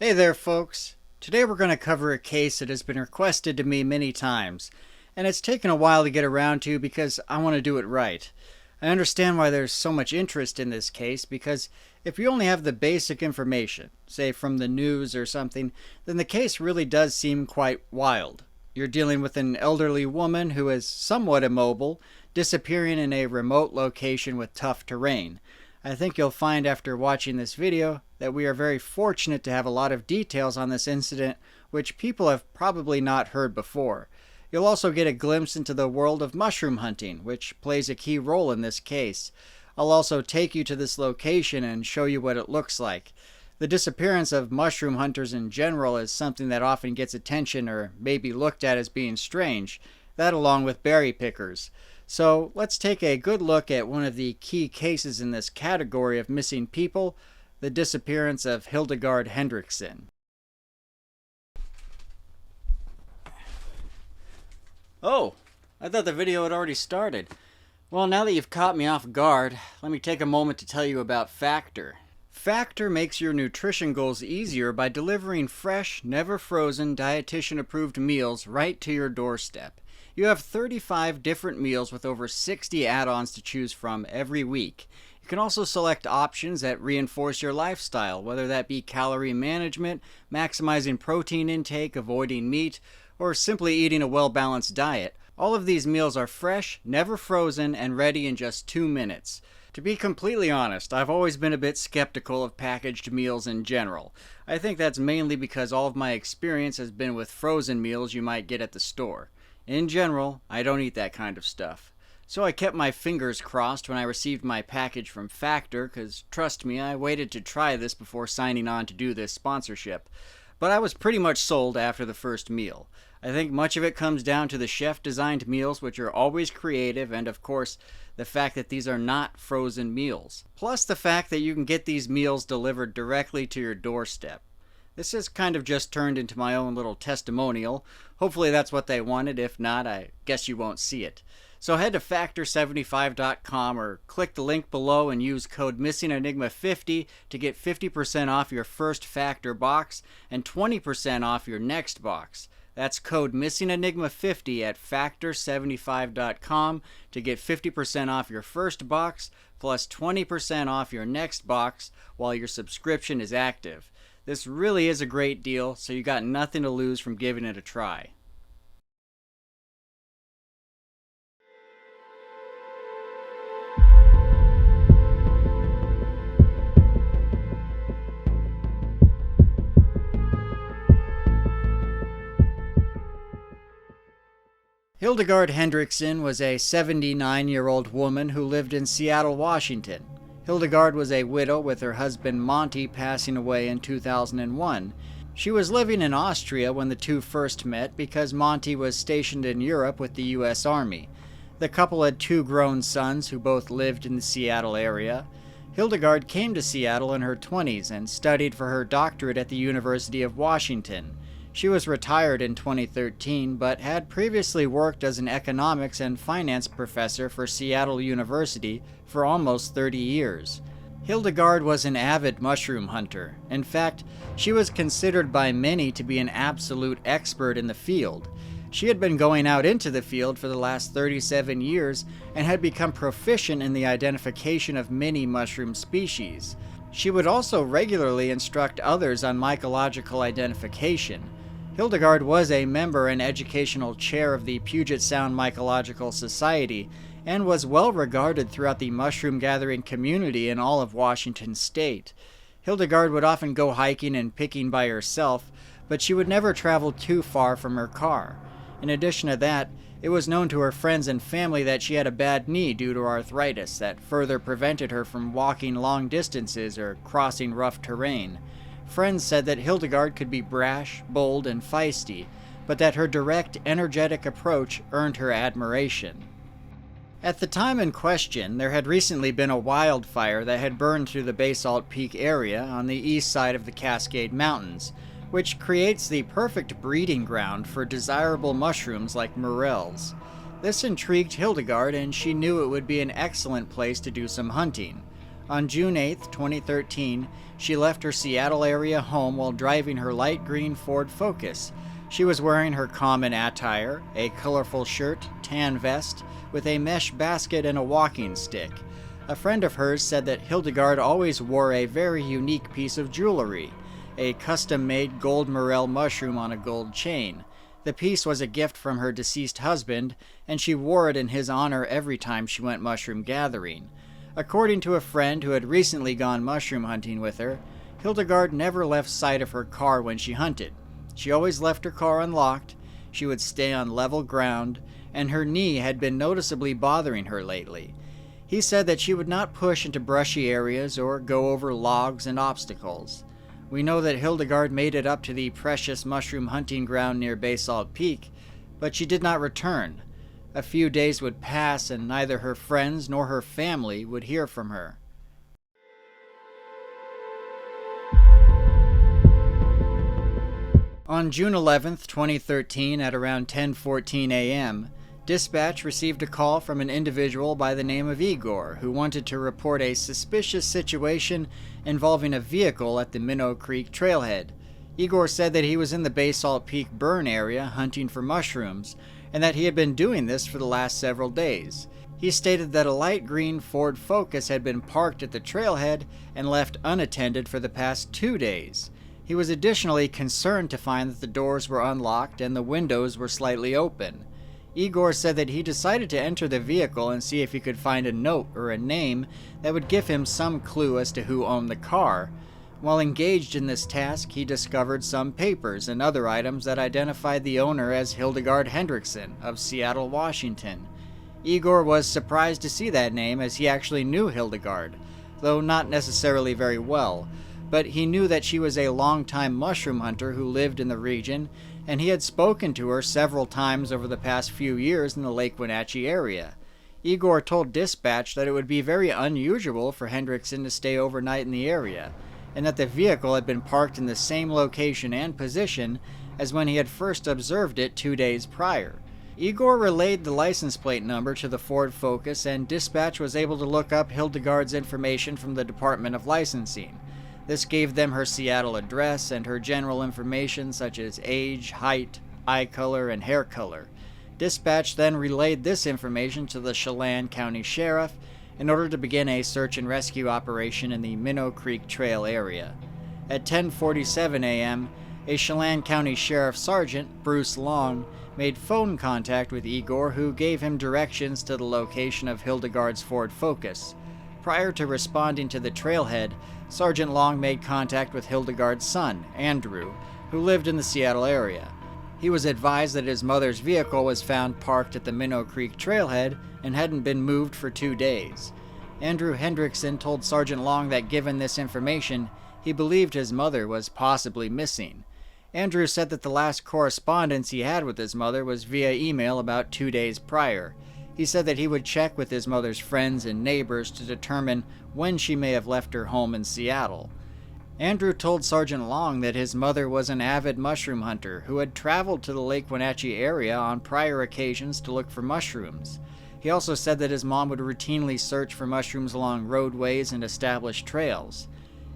Hey there, folks. Today we're going to cover a case that has been requested to me many times, and it's taken a while to get around to because I want to do it right. I understand why there's so much interest in this case because if you only have the basic information, say from the news or something, then the case really does seem quite wild. You're dealing with an elderly woman who is somewhat immobile, disappearing in a remote location with tough terrain. I think you'll find after watching this video that we are very fortunate to have a lot of details on this incident which people have probably not heard before. You'll also get a glimpse into the world of mushroom hunting, which plays a key role in this case. I'll also take you to this location and show you what it looks like. The disappearance of mushroom hunters in general is something that often gets attention or may be looked at as being strange, that along with berry pickers. So let's take a good look at one of the key cases in this category of missing people, the disappearance of Hildegard Hendrickson. Oh, I thought the video had already started. Well, now that you've caught me off guard, let me take a moment to tell you about Factor. Factor makes your nutrition goals easier by delivering fresh, never frozen, dietitian-approved meals right to your doorstep. You have 35 different meals with over 60 add-ons to choose from every week. You can also select options that reinforce your lifestyle, whether that be calorie management, maximizing protein intake, avoiding meat, or simply eating a well-balanced diet. All of these meals are fresh, never frozen, and ready in just 2 minutes. To be completely honest, I've always been a bit skeptical of packaged meals in general. I think that's mainly because all of my experience has been with frozen meals you might get at the store. In general, I don't eat that kind of stuff. So I kept my fingers crossed when I received my package from Factor, because trust me, I waited to try this before signing on to do this sponsorship. But I was pretty much sold after the first meal. I think much of it comes down to the chef-designed meals, which are always creative, and of course, the fact that these are not frozen meals. Plus the fact that you can get these meals delivered directly to your doorstep. This has kind of just turned into my own little testimonial. Hopefully that's what they wanted. If not, I guess you won't see it. So head to factor75.com or click the link below and use code MissingEnigma50 to get 50% off your first Factor box and 20% off your next box. That's code MissingEnigma50 at factor75.com to get 50% off your first box plus 20% off your next box while your subscription is active. This really is a great deal, so you got nothing to lose from giving it a try. Hildegard Hendrickson was a 79-year-old woman who lived in Seattle, Washington. Hildegard was a widow with her husband Monty passing away in 2001. She was living in Austria when the two first met because Monty was stationed in Europe with the U.S. Army. The couple had 2 grown sons who both lived in the Seattle area. Hildegard came to Seattle in her 20s and studied for her doctorate at the University of Washington. She was retired in 2013, but had previously worked as an economics and finance professor for Seattle University for almost 30 years. Hildegard was an avid mushroom hunter. In fact, she was considered by many to be an absolute expert in the field. She had been going out into the field for the last 37 years and had become proficient in the identification of many mushroom species. She would also regularly instruct others on mycological identification. Hildegard was a member and educational chair of the Puget Sound Mycological Society and was well regarded throughout the mushroom gathering community in all of Washington state. Hildegard would often go hiking and picking by herself, but she would never travel too far from her car. In addition to that, it was known to her friends and family that she had a bad knee due to arthritis that further prevented her from walking long distances or crossing rough terrain. Friends said that Hildegard could be brash, bold, and feisty, but that her direct, energetic approach earned her admiration. At the time in question, there had recently been a wildfire that had burned through the Basalt Peak area on the east side of the Cascade Mountains, which creates the perfect breeding ground for desirable mushrooms like morels. This intrigued Hildegard, and she knew it would be an excellent place to do some hunting. On June 8, 2013, she left her Seattle area home while driving her light green Ford Focus. She was wearing her common attire, a colorful shirt, tan vest, with a mesh basket and a walking stick. A friend of hers said that Hildegard always wore a very unique piece of jewelry, a custom-made gold morel mushroom on a gold chain. The piece was a gift from her deceased husband, and she wore it in his honor every time she went mushroom gathering. According to a friend who had recently gone mushroom hunting with her, Hildegard never left sight of her car when she hunted. She always left her car unlocked, she would stay on level ground, and her knee had been noticeably bothering her lately. He said that she would not push into brushy areas or go over logs and obstacles. We know that Hildegard made it up to the precious mushroom hunting ground near Basalt Peak, but she did not return. A few days would pass and neither her friends nor her family would hear from her. On June 11, 2013, at around 10:14 a.m., dispatch received a call from an individual by the name of Igor who wanted to report a suspicious situation involving a vehicle at the Minnow Creek trailhead. Igor said that he was in the Basalt Peak burn area hunting for mushrooms, and that he had been doing this for the last several days. He stated that a light green Ford Focus had been parked at the trailhead and left unattended for the past 2 days. He was additionally concerned to find that the doors were unlocked and the windows were slightly open. Igor said that he decided to enter the vehicle and see if he could find a note or a name that would give him some clue as to who owned the car. While engaged in this task, he discovered some papers and other items that identified the owner as Hildegard Hendrickson of Seattle, Washington. Igor was surprised to see that name as he actually knew Hildegard, though not necessarily very well, but he knew that she was a long-time mushroom hunter who lived in the region, and he had spoken to her several times over the past few years in the Lake Wenatchee area. Igor told dispatch that it would be very unusual for Hendrickson to stay overnight in the area, and that the vehicle had been parked in the same location and position as when he had first observed it 2 days prior. Igor relayed the license plate number to the Ford Focus, and dispatch was able to look up Hildegard's information from the Department of Licensing. This gave them her Seattle address and her general information such as age, height, eye color, and hair color. Dispatch then relayed this information to the Chelan County Sheriff in order to begin a search and rescue operation in the Minnow Creek Trail area. At 10:47 a.m., a Chelan County Sheriff Sergeant, Bruce Long, made phone contact with Igor, who gave him directions to the location of Hildegard's Ford Focus. Prior to responding to the trailhead, Sergeant Long made contact with Hildegard's son, Andrew, who lived in the Seattle area. He was advised that his mother's vehicle was found parked at the Minnow Creek trailhead and hadn't been moved for 2 days. Andrew Hendrickson told Sergeant Long that given this information, he believed his mother was possibly missing. Andrew said that the last correspondence he had with his mother was via email about 2 days prior. He said that he would check with his mother's friends and neighbors to determine when she may have left her home in Seattle. Andrew told Sergeant Long that his mother was an avid mushroom hunter who had traveled to the Lake Wenatchee area on prior occasions to look for mushrooms. He also said that his mom would routinely search for mushrooms along roadways and established trails.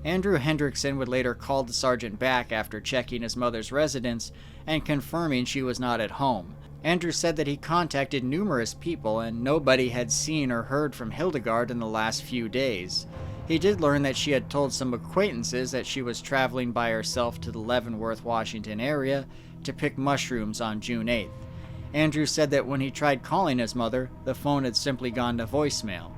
Andrew Hendrickson would later call the sergeant back after checking his mother's residence and confirming she was not at home. Andrew said that he contacted numerous people and nobody had seen or heard from Hildegard in the last few days. He did learn that she had told some acquaintances that she was traveling by herself to the Leavenworth, Washington area to pick mushrooms on June 8th. Andrew said that when he tried calling his mother, the phone had simply gone to voicemail.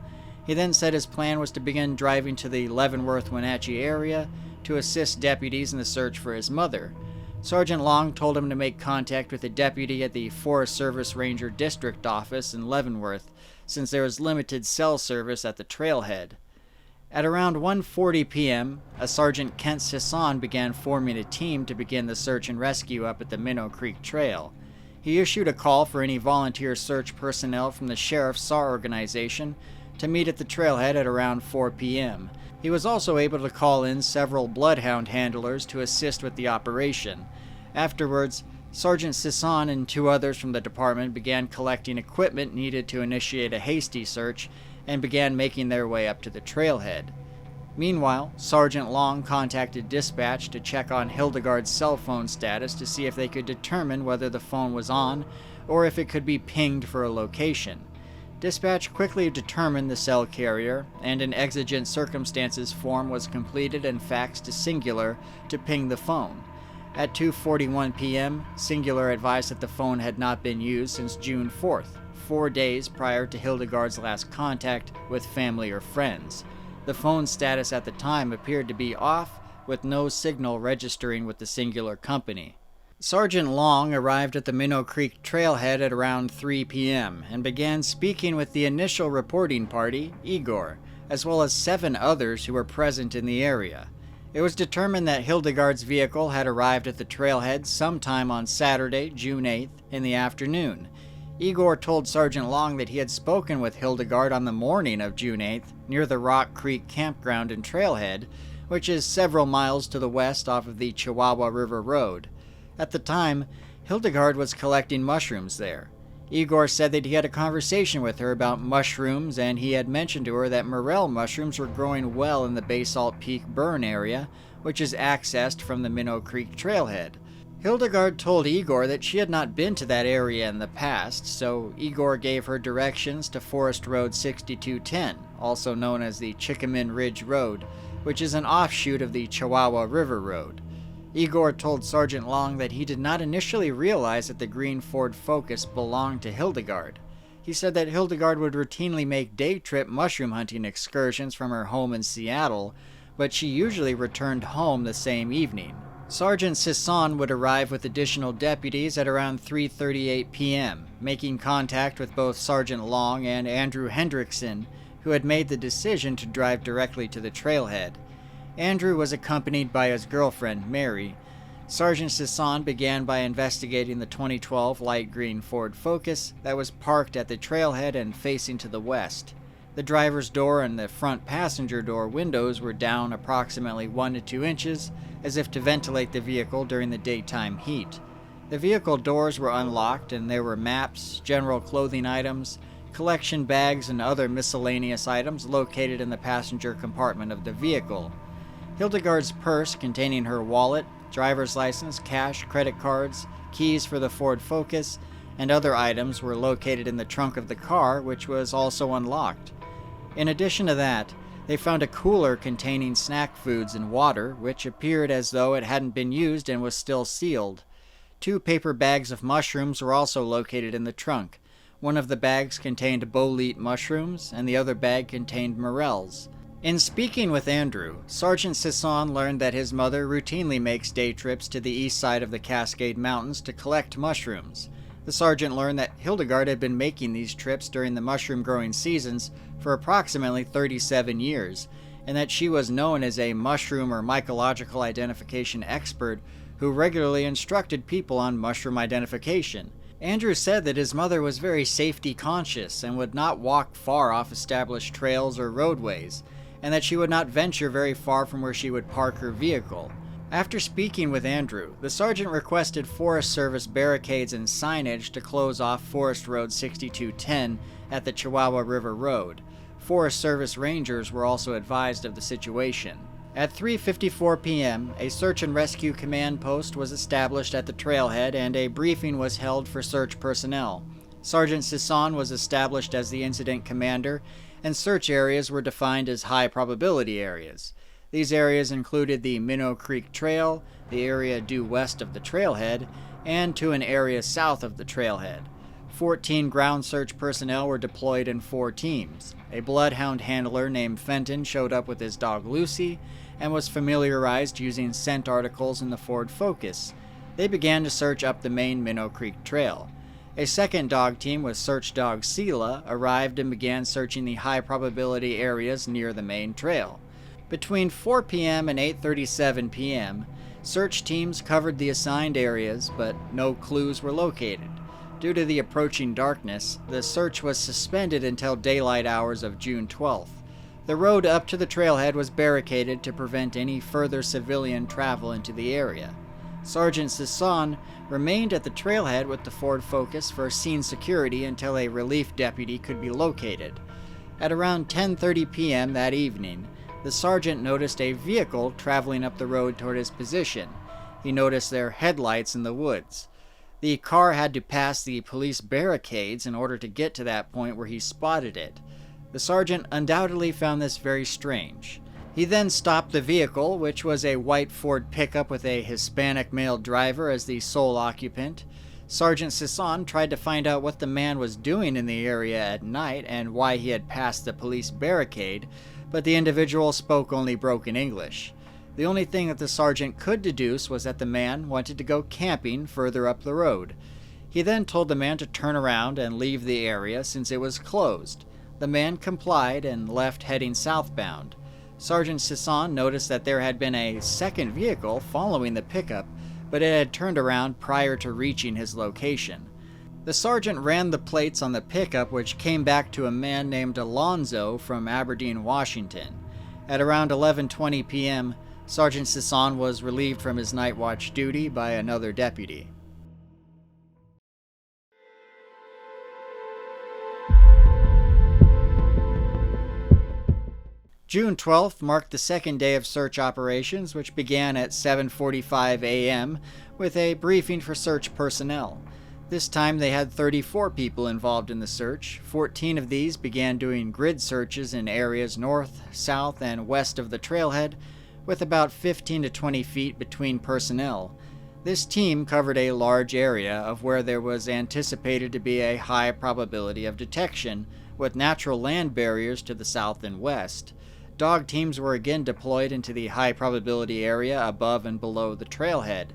He then said his plan was to begin driving to the Leavenworth, Wenatchee area to assist deputies in the search for his mother. Sergeant Long told him to make contact with a deputy at the Forest Service Ranger District Office in Leavenworth, since there was limited cell service at the trailhead. At around 1:40 p.m., a Sergeant Kent Sisson began forming a team to begin the search and rescue up at the Minnow Creek Trail. He issued a call for any volunteer search personnel from the Sheriff's SAR organization to meet at the trailhead at around 4 p.m. He was also able to call in several bloodhound handlers to assist with the operation. Afterwards, Sergeant Sisson and 2 others from the department began collecting equipment needed to initiate a hasty search and began making their way up to the trailhead. Meanwhile, Sergeant Long contacted dispatch to check on Hildegard's cell phone status to see if they could determine whether the phone was on or if it could be pinged for a location. Dispatch quickly determined the cell carrier, and an exigent circumstances form was completed and faxed to Singular to ping the phone. At 2:41 p.m., Singular advised that the phone had not been used since June 4th, 4 days prior to Hildegard's last contact with family or friends. The phone status at the time appeared to be off, with no signal registering with the Singular company. Sergeant Long arrived at the Minnow Creek trailhead at around 3 p.m. and began speaking with the initial reporting party, Igor, as well as 7 others who were present in the area. It was determined that Hildegard's vehicle had arrived at the trailhead sometime on Saturday, June 8th, in the afternoon. Igor told Sergeant Long that he had spoken with Hildegard on the morning of June 8th near the Rock Creek campground and trailhead, which is several miles to the west off of the Chihuahua River Road. At the time, Hildegard was collecting mushrooms there. Igor said that he had a conversation with her about mushrooms, and he had mentioned to her that morel mushrooms were growing well in the Basalt Peak burn area, which is accessed from the Minnow Creek trailhead. Hildegard told Igor that she had not been to that area in the past, so Igor gave her directions to Forest Road 6210, also known as the Chickaman Ridge Road, which is an offshoot of the Chihuahua River Road. Igor told Sergeant Long that he did not initially realize that the green Ford Focus belonged to Hildegard. He said that Hildegard would routinely make day-trip mushroom hunting excursions from her home in Seattle, but she usually returned home the same evening. Sergeant Sisson would arrive with additional deputies at around 3:38 p.m., making contact with both Sergeant Long and Andrew Hendrickson, who had made the decision to drive directly to the trailhead. Andrew was accompanied by his girlfriend, Mary. Sergeant Sisson began by investigating the 2012 light green Ford Focus that was parked at the trailhead and facing to the west. The driver's door and the front passenger door windows were down approximately 1 to 2 inches, as if to ventilate the vehicle during the daytime heat. The vehicle doors were unlocked, and there were maps, general clothing items, collection bags, and other miscellaneous items located in the passenger compartment of the vehicle. Hildegard's purse containing her wallet, driver's license, cash, credit cards, keys for the Ford Focus, and other items were located in the trunk of the car, which was also unlocked. In addition to that, they found a cooler containing snack foods and water, which appeared as though it hadn't been used and was still sealed. 2 paper bags of mushrooms were also located in the trunk. One of the bags contained bolete mushrooms, and the other bag contained morels. In speaking with Andrew, Sergeant Sisson learned that his mother routinely makes day trips to the east side of the Cascade Mountains to collect mushrooms. The sergeant learned that Hildegard had been making these trips during the mushroom growing seasons for approximately 37 years, and that she was known as a mushroom or mycological identification expert who regularly instructed people on mushroom identification. Andrew said that his mother was very safety conscious and would not walk far off established trails or roadways, and that she would not venture very far from where she would park her vehicle. After speaking with Andrew, the sergeant requested Forest Service barricades and signage to close off Forest Road 6210 at the Chihuahua River Road. Forest Service rangers were also advised of the situation. At 3:54 p.m., a search and rescue command post was established at the trailhead and a briefing was held for search personnel. Sergeant Sisson was established as the incident commander, and search areas were defined as high probability areas. These areas included the Minnow Creek Trail, the area due west of the trailhead, and to an area south of the trailhead. 14 ground search personnel were deployed in 4 teams. A bloodhound handler named Fenton showed up with his dog Lucy and was familiarized using scent articles in the Ford Focus. They began to search up the main Minnow Creek Trail. A second dog team with search dog Sela arrived and began searching the high probability areas near the main trail. Between 4 p.m. and 8:37 p.m., search teams covered the assigned areas, but no clues were located. Due to the approaching darkness, the search was suspended until daylight hours of June 12th. The road up to the trailhead was barricaded to prevent any further civilian travel into the area. Sergeant Sisson remained at the trailhead with the Ford Focus for scene security until a relief deputy could be located. At around 10:30 p.m. that evening, the sergeant noticed a vehicle traveling up the road toward his position. He noticed their headlights in the woods. The car had to pass the police barricades in order to get to that point where he spotted it. The sergeant undoubtedly found this very strange. He then stopped the vehicle, which was a white Ford pickup with a Hispanic male driver as the sole occupant. Sergeant Sisson tried to find out what the man was doing in the area at night and why he had passed the police barricade, but the individual spoke only broken English. The only thing that the sergeant could deduce was that the man wanted to go camping further up the road. He then told the man to turn around and leave the area since it was closed. The man complied and left heading southbound. Sergeant Sisson noticed that there had been a second vehicle following the pickup, but it had turned around prior to reaching his location. The sergeant ran the plates on the pickup, which came back to a man named Alonzo from Aberdeen, Washington. At around 11:20 p.m., Sergeant Sisson was relieved from his night watch duty by another deputy. June 12th marked the second day of search operations, which began at 7:45 a.m. with a briefing for search personnel. This time they had 34 people involved in the search. 14 of these began doing grid searches in areas north, south, and west of the trailhead, with about 15 to 20 feet between personnel. This team covered a large area of where there was anticipated to be a high probability of detection, with natural land barriers to the south and west. Dog teams were again deployed into the high probability area above and below the trailhead.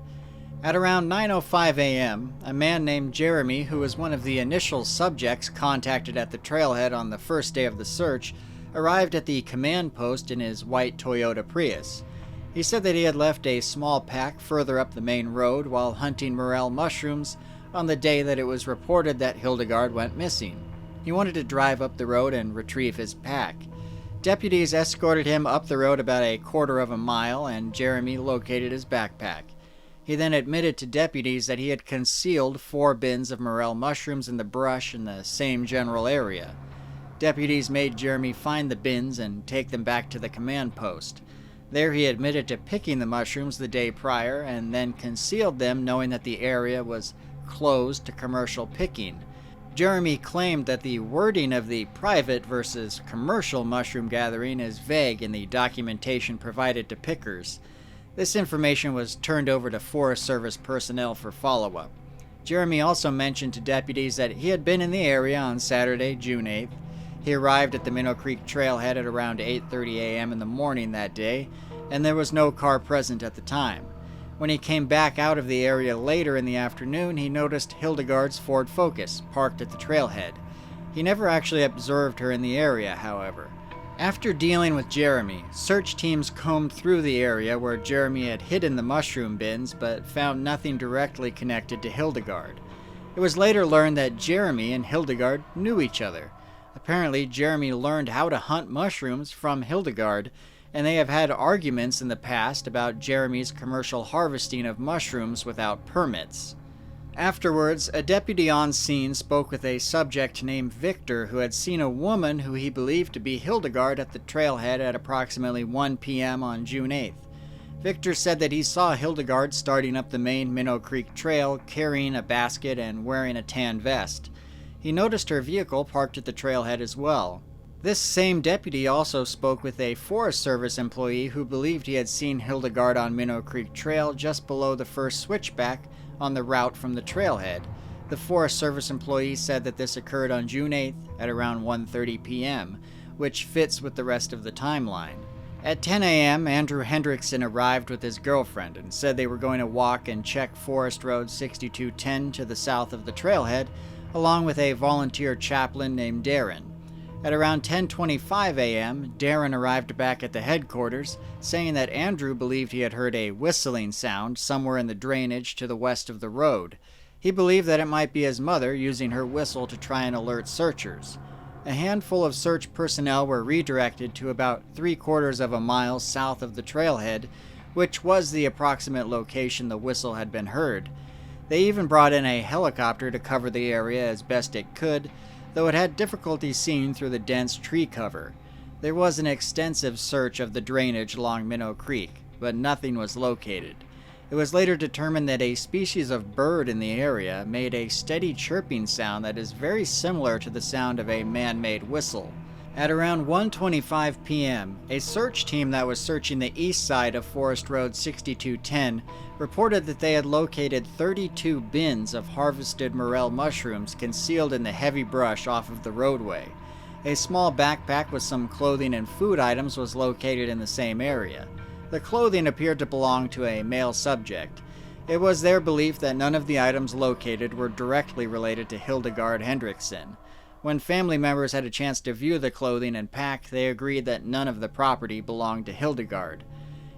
At around 9:05 a.m., a man named Jeremy, who was one of the initial subjects contacted at the trailhead on the first day of the search, arrived at the command post in his white Toyota Prius. He said that he had left a small pack further up the main road while hunting morel mushrooms on the day that it was reported that Hildegard went missing. He wanted to drive up the road and retrieve his pack. Deputies escorted him up the road about a quarter of a mile, and Jeremy located his backpack. He then admitted to deputies that he had concealed 4 bins of morel mushrooms in the brush in the same general area. Deputies made Jeremy find the bins and take them back to the command post. There he admitted to picking the mushrooms the day prior and then concealed them, knowing that the area was closed to commercial picking. Jeremy claimed that the wording of the private versus commercial mushroom gathering is vague in the documentation provided to pickers. This information was turned over to Forest Service personnel for follow-up. Jeremy also mentioned to deputies that he had been in the area on Saturday, June 8th. He arrived at the Minnow Creek trailhead at around 8:30 a.m. in the morning that day, and there was no car present at the time. When he came back out of the area later in the afternoon, he noticed Hildegard's Ford Focus parked at the trailhead. He never actually observed her in the area, however. After dealing with Jeremy, search teams combed through the area where Jeremy had hidden the mushroom bins, but found nothing directly connected to Hildegard. It was later learned that Jeremy and Hildegard knew each other. Apparently, Jeremy learned how to hunt mushrooms from Hildegard, and they have had arguments in the past about Jeremy's commercial harvesting of mushrooms without permits. Afterwards, a deputy on scene spoke with a subject named Victor who had seen a woman who he believed to be Hildegard at the trailhead at approximately 1 p.m. on June 8th. Victor said that he saw Hildegard starting up the main Minnow Creek Trail carrying a basket and wearing a tan vest. He noticed her vehicle parked at the trailhead as well. This same deputy also spoke with a Forest Service employee who believed he had seen Hildegard on Minnow Creek Trail just below the first switchback on the route from the trailhead. The Forest Service employee said that this occurred on June 8th at around 1:30 p.m., which fits with the rest of the timeline. At 10 a.m., Andrew Hendrickson arrived with his girlfriend and said they were going to walk and check Forest Road 6210 to the south of the trailhead, along with a volunteer chaplain named Darren. At around 10:25 a.m., Darren arrived back at the headquarters, saying that Andrew believed he had heard a whistling sound somewhere in the drainage to the west of the road. He believed that it might be his mother using her whistle to try and alert searchers. A handful of search personnel were redirected to about 3/4 of a mile south of the trailhead, which was the approximate location the whistle had been heard. They even brought in a helicopter to cover the area as best it could, though it had difficulty seeing through the dense tree cover. There was an extensive search of the drainage along Minnow Creek, but nothing was located. It was later determined that a species of bird in the area made a steady chirping sound that is very similar to the sound of a man-made whistle. At around 1:25 p.m., a search team that was searching the east side of Forest Road 6210 reported that they had located 32 bins of harvested morel mushrooms concealed in the heavy brush off of the roadway. A small backpack with some clothing and food items was located in the same area. The clothing appeared to belong to a male subject. It was their belief that none of the items located were directly related to Hildegard Hendrickson. When family members had a chance to view the clothing and pack, they agreed that none of the property belonged to Hildegard.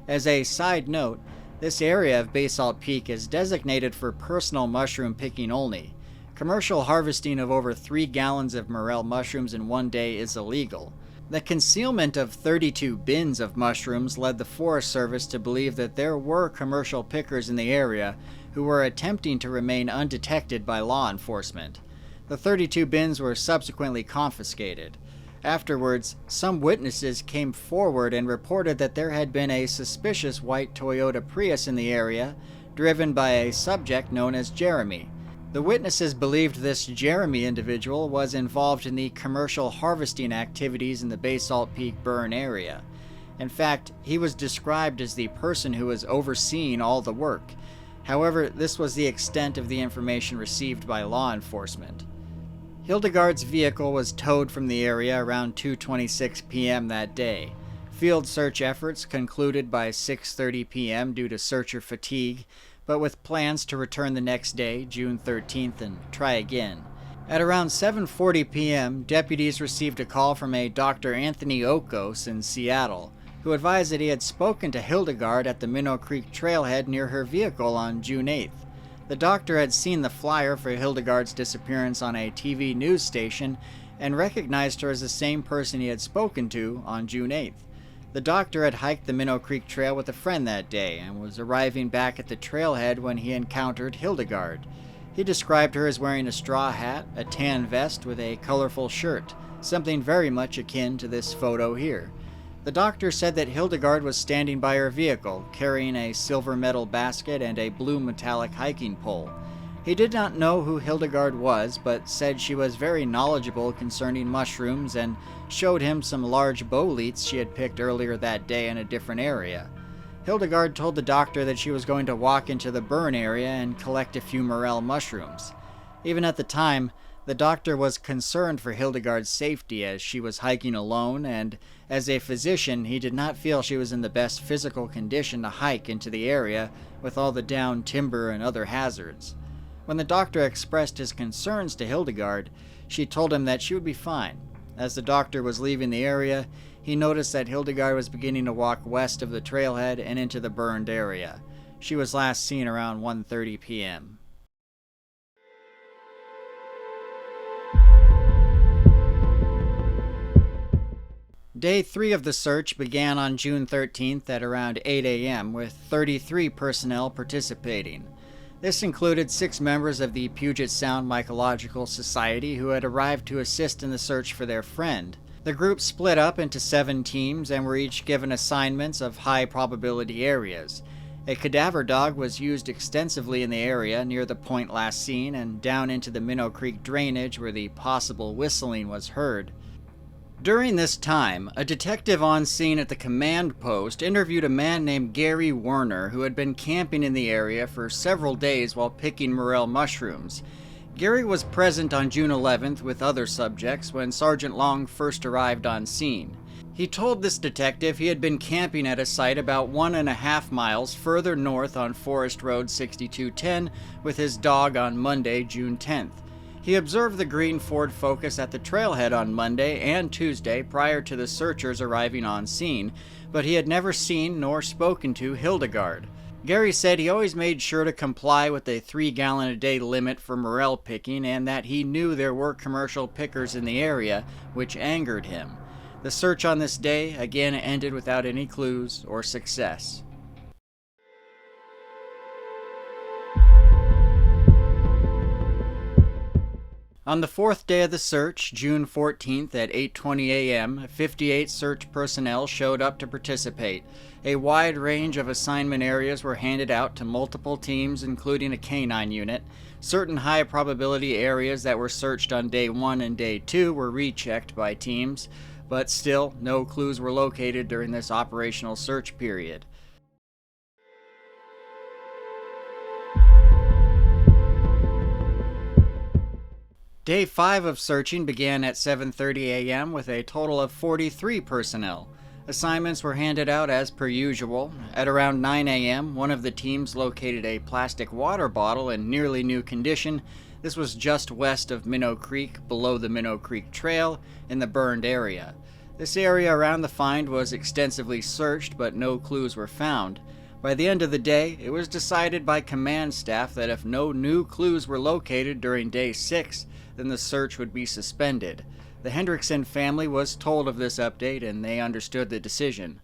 As a side note, this area of Basalt Peak is designated for personal mushroom picking only. Commercial harvesting of over 3 gallons of morel mushrooms in one day is illegal. The concealment of 32 bins of mushrooms led the Forest Service to believe that there were commercial pickers in the area who were attempting to remain undetected by law enforcement. The 32 bins were subsequently confiscated. Afterwards, some witnesses came forward and reported that there had been a suspicious white Toyota Prius in the area, driven by a subject known as Jeremy. The witnesses believed this Jeremy individual was involved in the commercial harvesting activities in the Basalt Peak burn area. In fact, he was described as the person who was overseeing all the work. However, this was the extent of the information received by law enforcement. Hildegard's vehicle was towed from the area around 2:26 p.m. that day. Field search efforts concluded by 6:30 p.m. due to searcher fatigue, but with plans to return the next day, June 13th, and try again. At around 7:40 p.m., deputies received a call from a Dr. Anthony Okos in Seattle, who advised that he had spoken to Hildegard at the Minnow Creek trailhead near her vehicle on June 8th. The doctor had seen the flyer for Hildegard's disappearance on a TV news station and recognized her as the same person he had spoken to on June 8th. The doctor had hiked the Minnow Creek Trail with a friend that day and was arriving back at the trailhead when he encountered Hildegard. He described her as wearing a straw hat, a tan vest with a colorful shirt, something very much akin to this photo here. The doctor said that Hildegard was standing by her vehicle, carrying a silver metal basket and a blue metallic hiking pole. He did not know who Hildegard was, but said she was very knowledgeable concerning mushrooms and showed him some large boletes she had picked earlier that day in a different area. Hildegard told the doctor that she was going to walk into the burn area and collect a few morel mushrooms. Even at the time, the doctor was concerned for Hildegard's safety as she was hiking alone, and as a physician, he did not feel she was in the best physical condition to hike into the area with all the downed timber and other hazards. When the doctor expressed his concerns to Hildegard, she told him that she would be fine. As the doctor was leaving the area, he noticed that Hildegard was beginning to walk west of the trailhead and into the burned area. She was last seen around 1:30 p.m. Day 3 of the search began on June 13th at around 8 a.m. with 33 personnel participating. This included 6 members of the Puget Sound Mycological Society who had arrived to assist in the search for their friend. The group split up into 7 teams and were each given assignments of high probability areas. A cadaver dog was used extensively in the area near the point last seen and down into the Minnow Creek drainage where the possible whistling was heard. During this time, a detective on scene at the command post interviewed a man named Gary Werner who had been camping in the area for several days while picking morel mushrooms. Gary was present on June 11th with other subjects when Sergeant Long first arrived on scene. He told this detective he had been camping at a site about 1.5 miles further north on Forest Road 6210 with his dog on Monday, June 10th. He observed the green Ford Focus at the trailhead on Monday and Tuesday prior to the searchers arriving on scene, but he had never seen nor spoken to Hildegard. Gary said he always made sure to comply with a 3-gallon-a-day limit for morel picking and that he knew there were commercial pickers in the area, which angered him. The search on this day again ended without any clues or success. On the fourth day of the search, June 14th at 8:20 a.m., 58 search personnel showed up to participate. A wide range of assignment areas were handed out to multiple teams, including a canine unit. Certain high probability areas that were searched on day 1 and day 2 were rechecked by teams, but still, no clues were located during this operational search period. Day 5 of searching began at 7:30 a.m. with a total of 43 personnel. Assignments were handed out as per usual. At around 9 a.m., one of the teams located a plastic water bottle in nearly new condition. This was just west of Minnow Creek, below the Minnow Creek Trail, in the burned area. This area around the find was extensively searched, but no clues were found. By the end of the day, it was decided by command staff that if no new clues were located during day 6, then the search would be suspended. The Hendrickson family was told of this update and they understood the decision.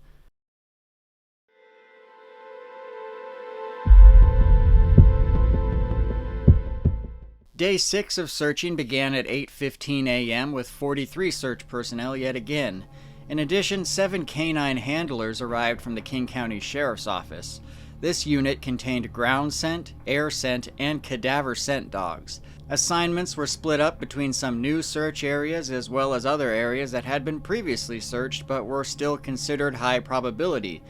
Day 6 of searching began at 8:15 a.m. with 43 search personnel yet again. In addition, 7 canine handlers arrived from the King County Sheriff's Office. This unit contained ground scent, air scent, and cadaver scent dogs. Assignments were split up between some new search areas as well as other areas that had been previously searched but were still considered high probability.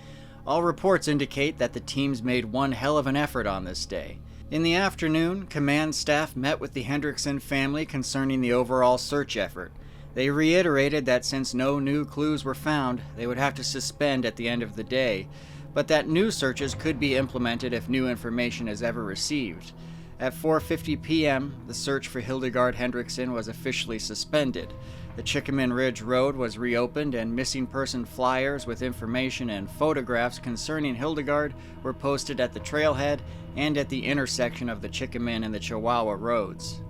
All reports indicate that the teams made one hell of an effort on this day. In the afternoon, command staff met with the Hendrickson family concerning the overall search effort. They reiterated that since no new clues were found, they would have to suspend at the end of the day, but that new searches could be implemented if new information is ever received. At 4:50 p.m., the search for Hildegard Hendrickson was officially suspended. The Chickaman Ridge Road was reopened and missing person flyers with information and photographs concerning Hildegard were posted at the trailhead and at the intersection of the Chickaman and the Chihuahua roads.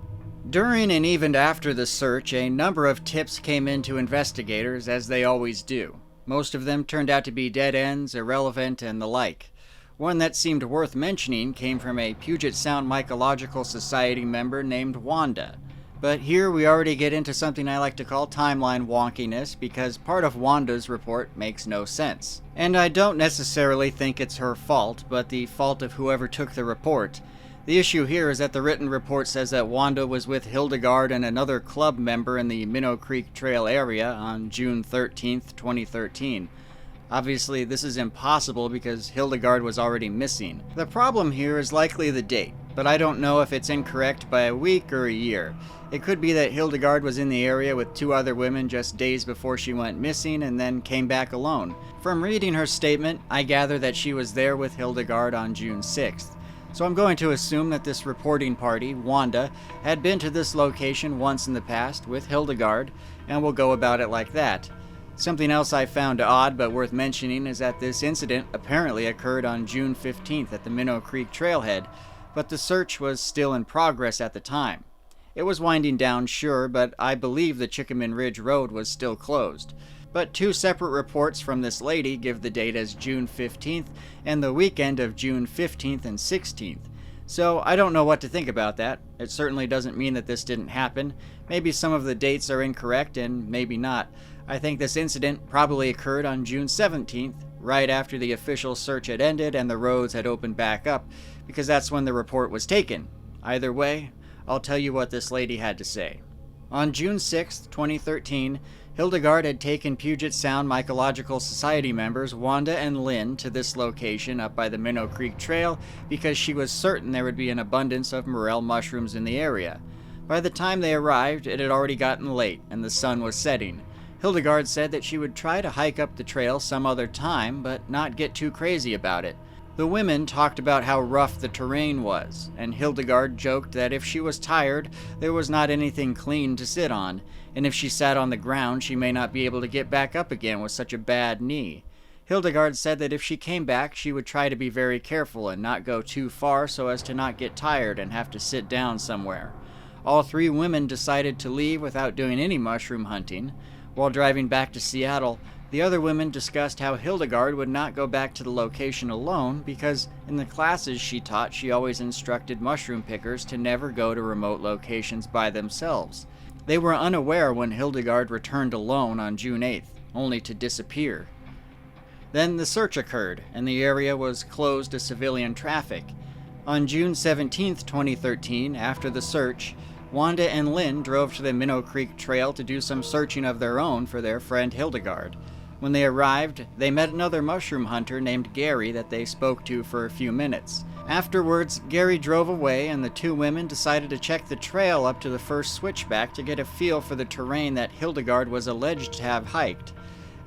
During and even after the search, a number of tips came in to investigators, as they always do. Most of them turned out to be dead ends, irrelevant, and the like. One that seemed worth mentioning came from a Puget Sound Mycological Society member named Wanda. But here we already get into something I like to call timeline wonkiness, because part of Wanda's report makes no sense. And I don't necessarily think it's her fault, but the fault of whoever took the report. The issue here is that the written report says that Wanda was with Hildegard and another club member in the Minnow Creek Trail area on June 13, 2013. Obviously, this is impossible because Hildegard was already missing. The problem here is likely the date, but I don't know if it's incorrect by a week or a year. It could be that Hildegard was in the area with 2 other women just days before she went missing and then came back alone. From reading her statement, I gather that she was there with Hildegard on June 6th. So I'm going to assume that this reporting party, Wanda, had been to this location once in the past with Hildegard, and we'll go about it like that. Something else I found odd but worth mentioning is that this incident apparently occurred on June 15th at the Minnow Creek trailhead, but the search was still in progress at the time. It was winding down, sure, but I believe the Chickaman Ridge Road was still closed. But 2 separate reports from this lady give the date as June 15th and the weekend of June 15th and 16th. So I don't know what to think about that. It certainly doesn't mean that this didn't happen. Maybe some of the dates are incorrect and maybe not. I think this incident probably occurred on June 17th, right after the official search had ended and the roads had opened back up, because that's when the report was taken. Either way, I'll tell you what this lady had to say. On June 6, 2013, Hildegard had taken Puget Sound Mycological Society members Wanda and Lynn to this location up by the Minnow Creek Trail because she was certain there would be an abundance of morel mushrooms in the area. By the time they arrived, it had already gotten late and the sun was setting. Hildegard said that she would try to hike up the trail some other time, but not get too crazy about it. The women talked about how rough the terrain was, and Hildegard joked that if she was tired, there was not anything clean to sit on, and if she sat on the ground, she may not be able to get back up again with such a bad knee. Hildegard said that if she came back, she would try to be very careful and not go too far so as to not get tired and have to sit down somewhere. All 3 women decided to leave without doing any mushroom hunting. While driving back to Seattle, The other women discussed how Hildegard would not go back to the location alone because in the classes she taught, she always instructed mushroom pickers to never go to remote locations by themselves. They were unaware when Hildegard returned alone on June 8th, only to disappear. Then the search occurred, and the area was closed to civilian traffic. On June 17, 2013, after the search, Wanda and Lynn drove to the Minnow Creek Trail to do some searching of their own for their friend Hildegard. When they arrived, they met another mushroom hunter named Gary that they spoke to for a few minutes. Afterwards, Gary drove away and the two women decided to check the trail up to the first switchback to get a feel for the terrain that Hildegard was alleged to have hiked.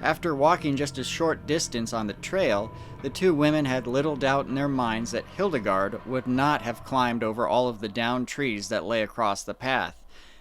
After walking just a short distance on the trail, the two women had little doubt in their minds that Hildegard would not have climbed over all of the downed trees that lay across the path.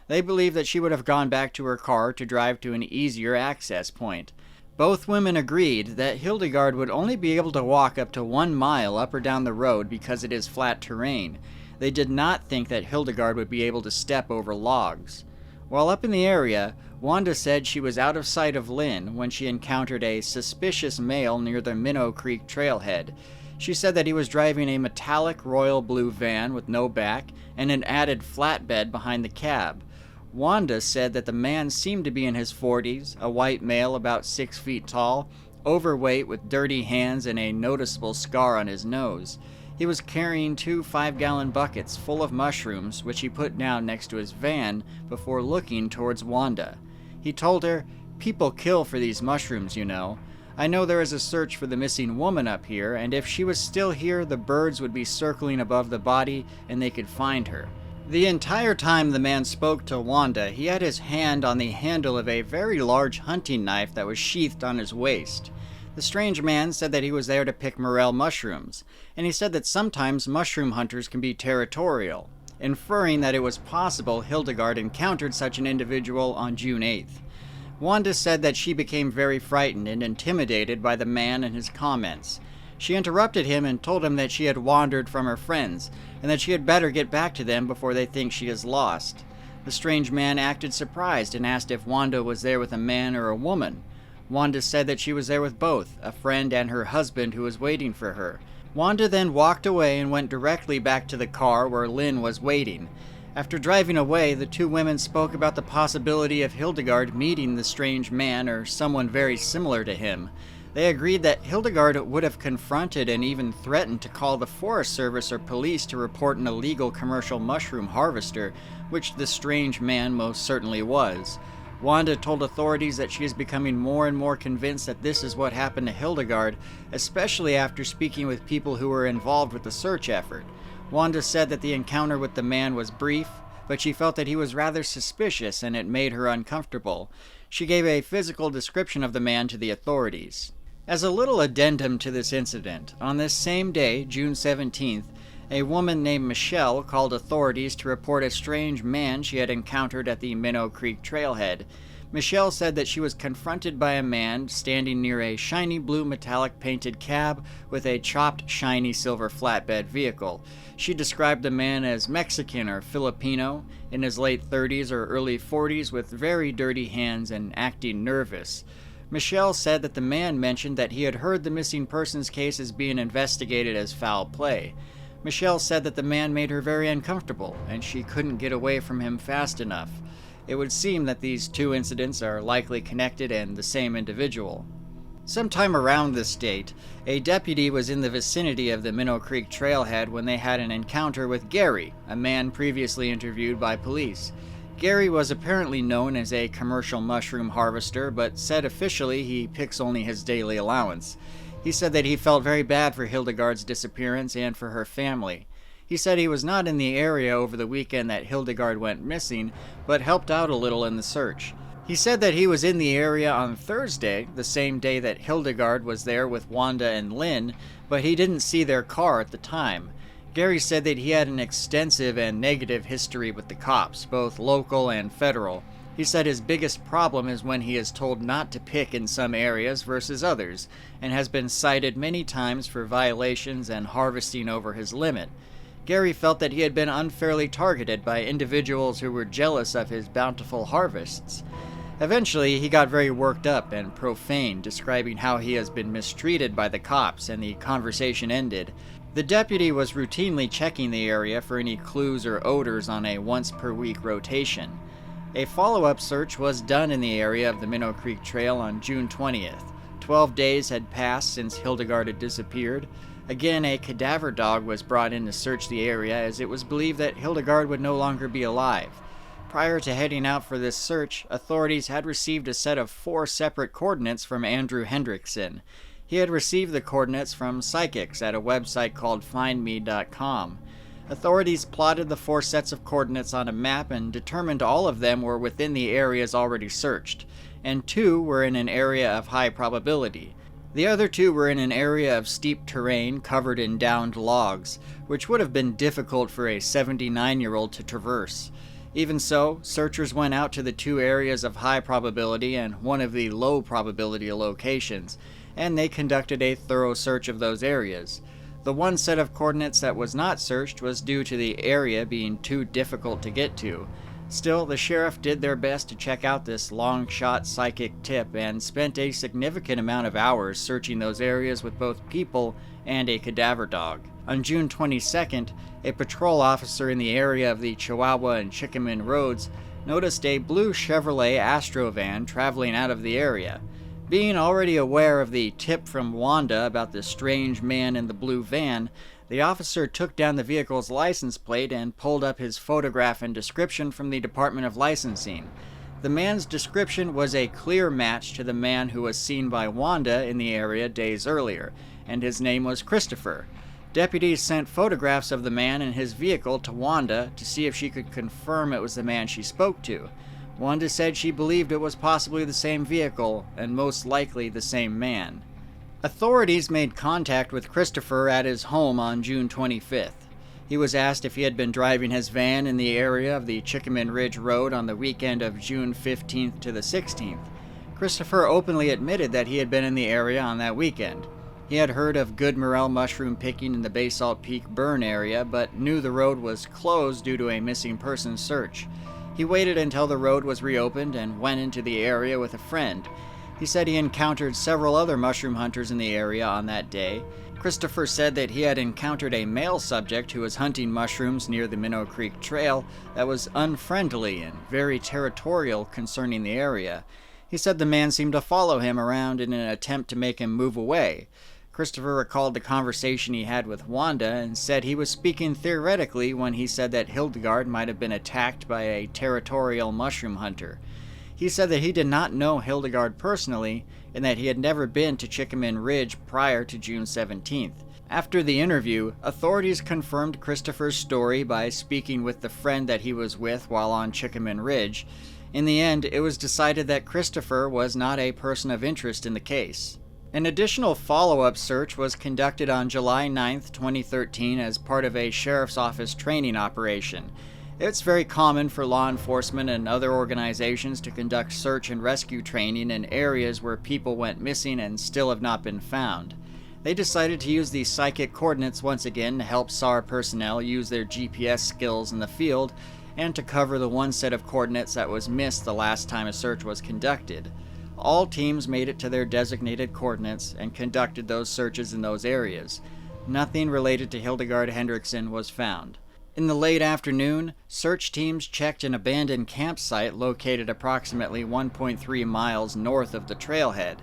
They believed that she would have gone back to her car to drive to an easier access point. Both women agreed that Hildegard would only be able to walk up to 1 mile up or down the road because it is flat terrain. They did not think that Hildegard would be able to step over logs. While up in the area, Wanda said she was out of sight of Lynn when she encountered a suspicious male near the Minnow Creek trailhead. She said that he was driving a metallic royal blue van with no back and an added flatbed behind the cab. Wanda said that the man seemed to be in his 40s, a white male about 6 feet tall, overweight with dirty hands and a noticeable scar on his nose. He was carrying 2 5-gallon buckets full of mushrooms, which he put down next to his van before looking towards Wanda. He told her, "People kill for these mushrooms, you know. I know there is a search for the missing woman up here, and if she was still here, the birds would be circling above the body and they could find her." The entire time the man spoke to Wanda, he had his hand on the handle of a very large hunting knife that was sheathed on his waist. The strange man said that he was there to pick morel mushrooms, and he said that sometimes mushroom hunters can be territorial, inferring that it was possible Hildegard encountered such an individual on June 8th. Wanda said that she became very frightened and intimidated by the man and his comments. She interrupted him and told him that she had wandered from her friends, and that she had better get back to them before they think she is lost. The strange man acted surprised and asked if Wanda was there with a man or a woman. Wanda said that she was there with both, a friend and her husband who was waiting for her. Wanda then walked away and went directly back to the car where Lynn was waiting. After driving away, the two women spoke about the possibility of Hildegard meeting the strange man or someone very similar to him. They agreed that Hildegard would have confronted and even threatened to call the Forest Service or police to report an illegal commercial mushroom harvester, which the strange man most certainly was. Wanda told authorities that she is becoming more and more convinced that this is what happened to Hildegard, especially after speaking with people who were involved with the search effort. Wanda said that the encounter with the man was brief, but she felt that he was rather suspicious and it made her uncomfortable. She gave a physical description of the man to the authorities. As a little addendum to this incident, on this same day, June 17th, a woman named Michelle called authorities to report a strange man she had encountered at the Minnow Creek trailhead. Michelle said that she was confronted by a man standing near a shiny blue metallic painted cab with a chopped shiny silver flatbed vehicle. She described the man as Mexican or Filipino, in his late 30s or early 40s with very dirty hands and acting nervous. Michelle said that the man mentioned that he had heard the missing persons case is being investigated as foul play. Michelle said that the man made her very uncomfortable, and she couldn't get away from him fast enough. It would seem that these two incidents are likely connected and the same individual. Sometime around this date, a deputy was in the vicinity of the Minnow Creek trailhead when they had an encounter with Gary, a man previously interviewed by police. Gary was apparently known as a commercial mushroom harvester, but said officially he picks only his daily allowance. He said that he felt very bad for Hildegard's disappearance and for her family. He said he was not in the area over the weekend that Hildegard went missing, but helped out a little in the search. He said that he was in the area on Thursday, the same day that Hildegard was there with Wanda and Lynn, but he didn't see their car at the time. Gary said that he had an extensive and negative history with the cops, both local and federal. He said his biggest problem is when he is told not to pick in some areas versus others, and has been cited many times for violations and harvesting over his limit. Gary felt that he had been unfairly targeted by individuals who were jealous of his bountiful harvests. Eventually, he got very worked up and profane, describing how he has been mistreated by the cops, and the conversation ended. The deputy was routinely checking the area for any clues or odors on a once-per-week rotation. A follow-up search was done in the area of the Minnow Creek Trail on June 20th. 12 days had passed since Hildegard had disappeared. Again, a cadaver dog was brought in to search the area as it was believed that Hildegard would no longer be alive. Prior to heading out for this search, authorities had received a set of 4 separate coordinates from Andrew Hendrickson. He had received the coordinates from psychics at a website called findme.com. Authorities plotted the 4 sets of coordinates on a map and determined all of them were within the areas already searched, and 2 were in an area of high probability. The other 2 were in an area of steep terrain covered in downed logs, which would have been difficult for a 79-year-old to traverse. Even so, searchers went out to the 2 areas of high probability and one of the low probability locations, and they conducted a thorough search of those areas. The 1 set of coordinates that was not searched was due to the area being too difficult to get to. Still, the sheriff did their best to check out this long-shot psychic tip and spent a significant amount of hours searching those areas with both people and a cadaver dog. On June 22nd, a patrol officer in the area of the Chihuahua and Chickaman roads noticed a blue Chevrolet Astro van traveling out of the area. Being already aware of the tip from Wanda about the strange man in the blue van, the officer took down the vehicle's license plate and pulled up his photograph and description from the Department of Licensing. The man's description was a clear match to the man who was seen by Wanda in the area days earlier, and his name was Christopher. Deputies sent photographs of the man and his vehicle to Wanda to see if she could confirm it was the man she spoke to. Wanda said she believed it was possibly the same vehicle, and most likely the same man. Authorities made contact with Christopher at his home on June 25th. He was asked if he had been driving his van in the area of the Chickaman Ridge Road on the weekend of June 15th to the 16th. Christopher openly admitted that he had been in the area on that weekend. He had heard of good morel mushroom picking in the Basalt Peak burn area, but knew the road was closed due to a missing person search. He waited until the road was reopened and went into the area with a friend. He said he encountered several other mushroom hunters in the area on that day. Christopher said that he had encountered a male subject who was hunting mushrooms near the Minnow Creek Trail that was unfriendly and very territorial concerning the area. He said the man seemed to follow him around in an attempt to make him move away. Christopher recalled the conversation he had with Wanda and said he was speaking theoretically when he said that Hildegard might have been attacked by a territorial mushroom hunter. He said that he did not know Hildegard personally and that he had never been to Chickaman Ridge prior to June 17th. After the interview, authorities confirmed Christopher's story by speaking with the friend that he was with while on Chickaman Ridge. In the end, it was decided that Christopher was not a person of interest in the case. An additional follow-up search was conducted on July 9, 2013 as part of a sheriff's office training operation. It's very common for law enforcement and other organizations to conduct search and rescue training in areas where people went missing and still have not been found. They decided to use these psychic coordinates once again to help SAR personnel use their GPS skills in the field and to cover the 1 set of coordinates that was missed the last time a search was conducted. All teams made it to their designated coordinates and conducted those searches in those areas. Nothing related to Hildegard Hendrickson was found. In the late afternoon, search teams checked an abandoned campsite located approximately 1.3 miles north of the trailhead.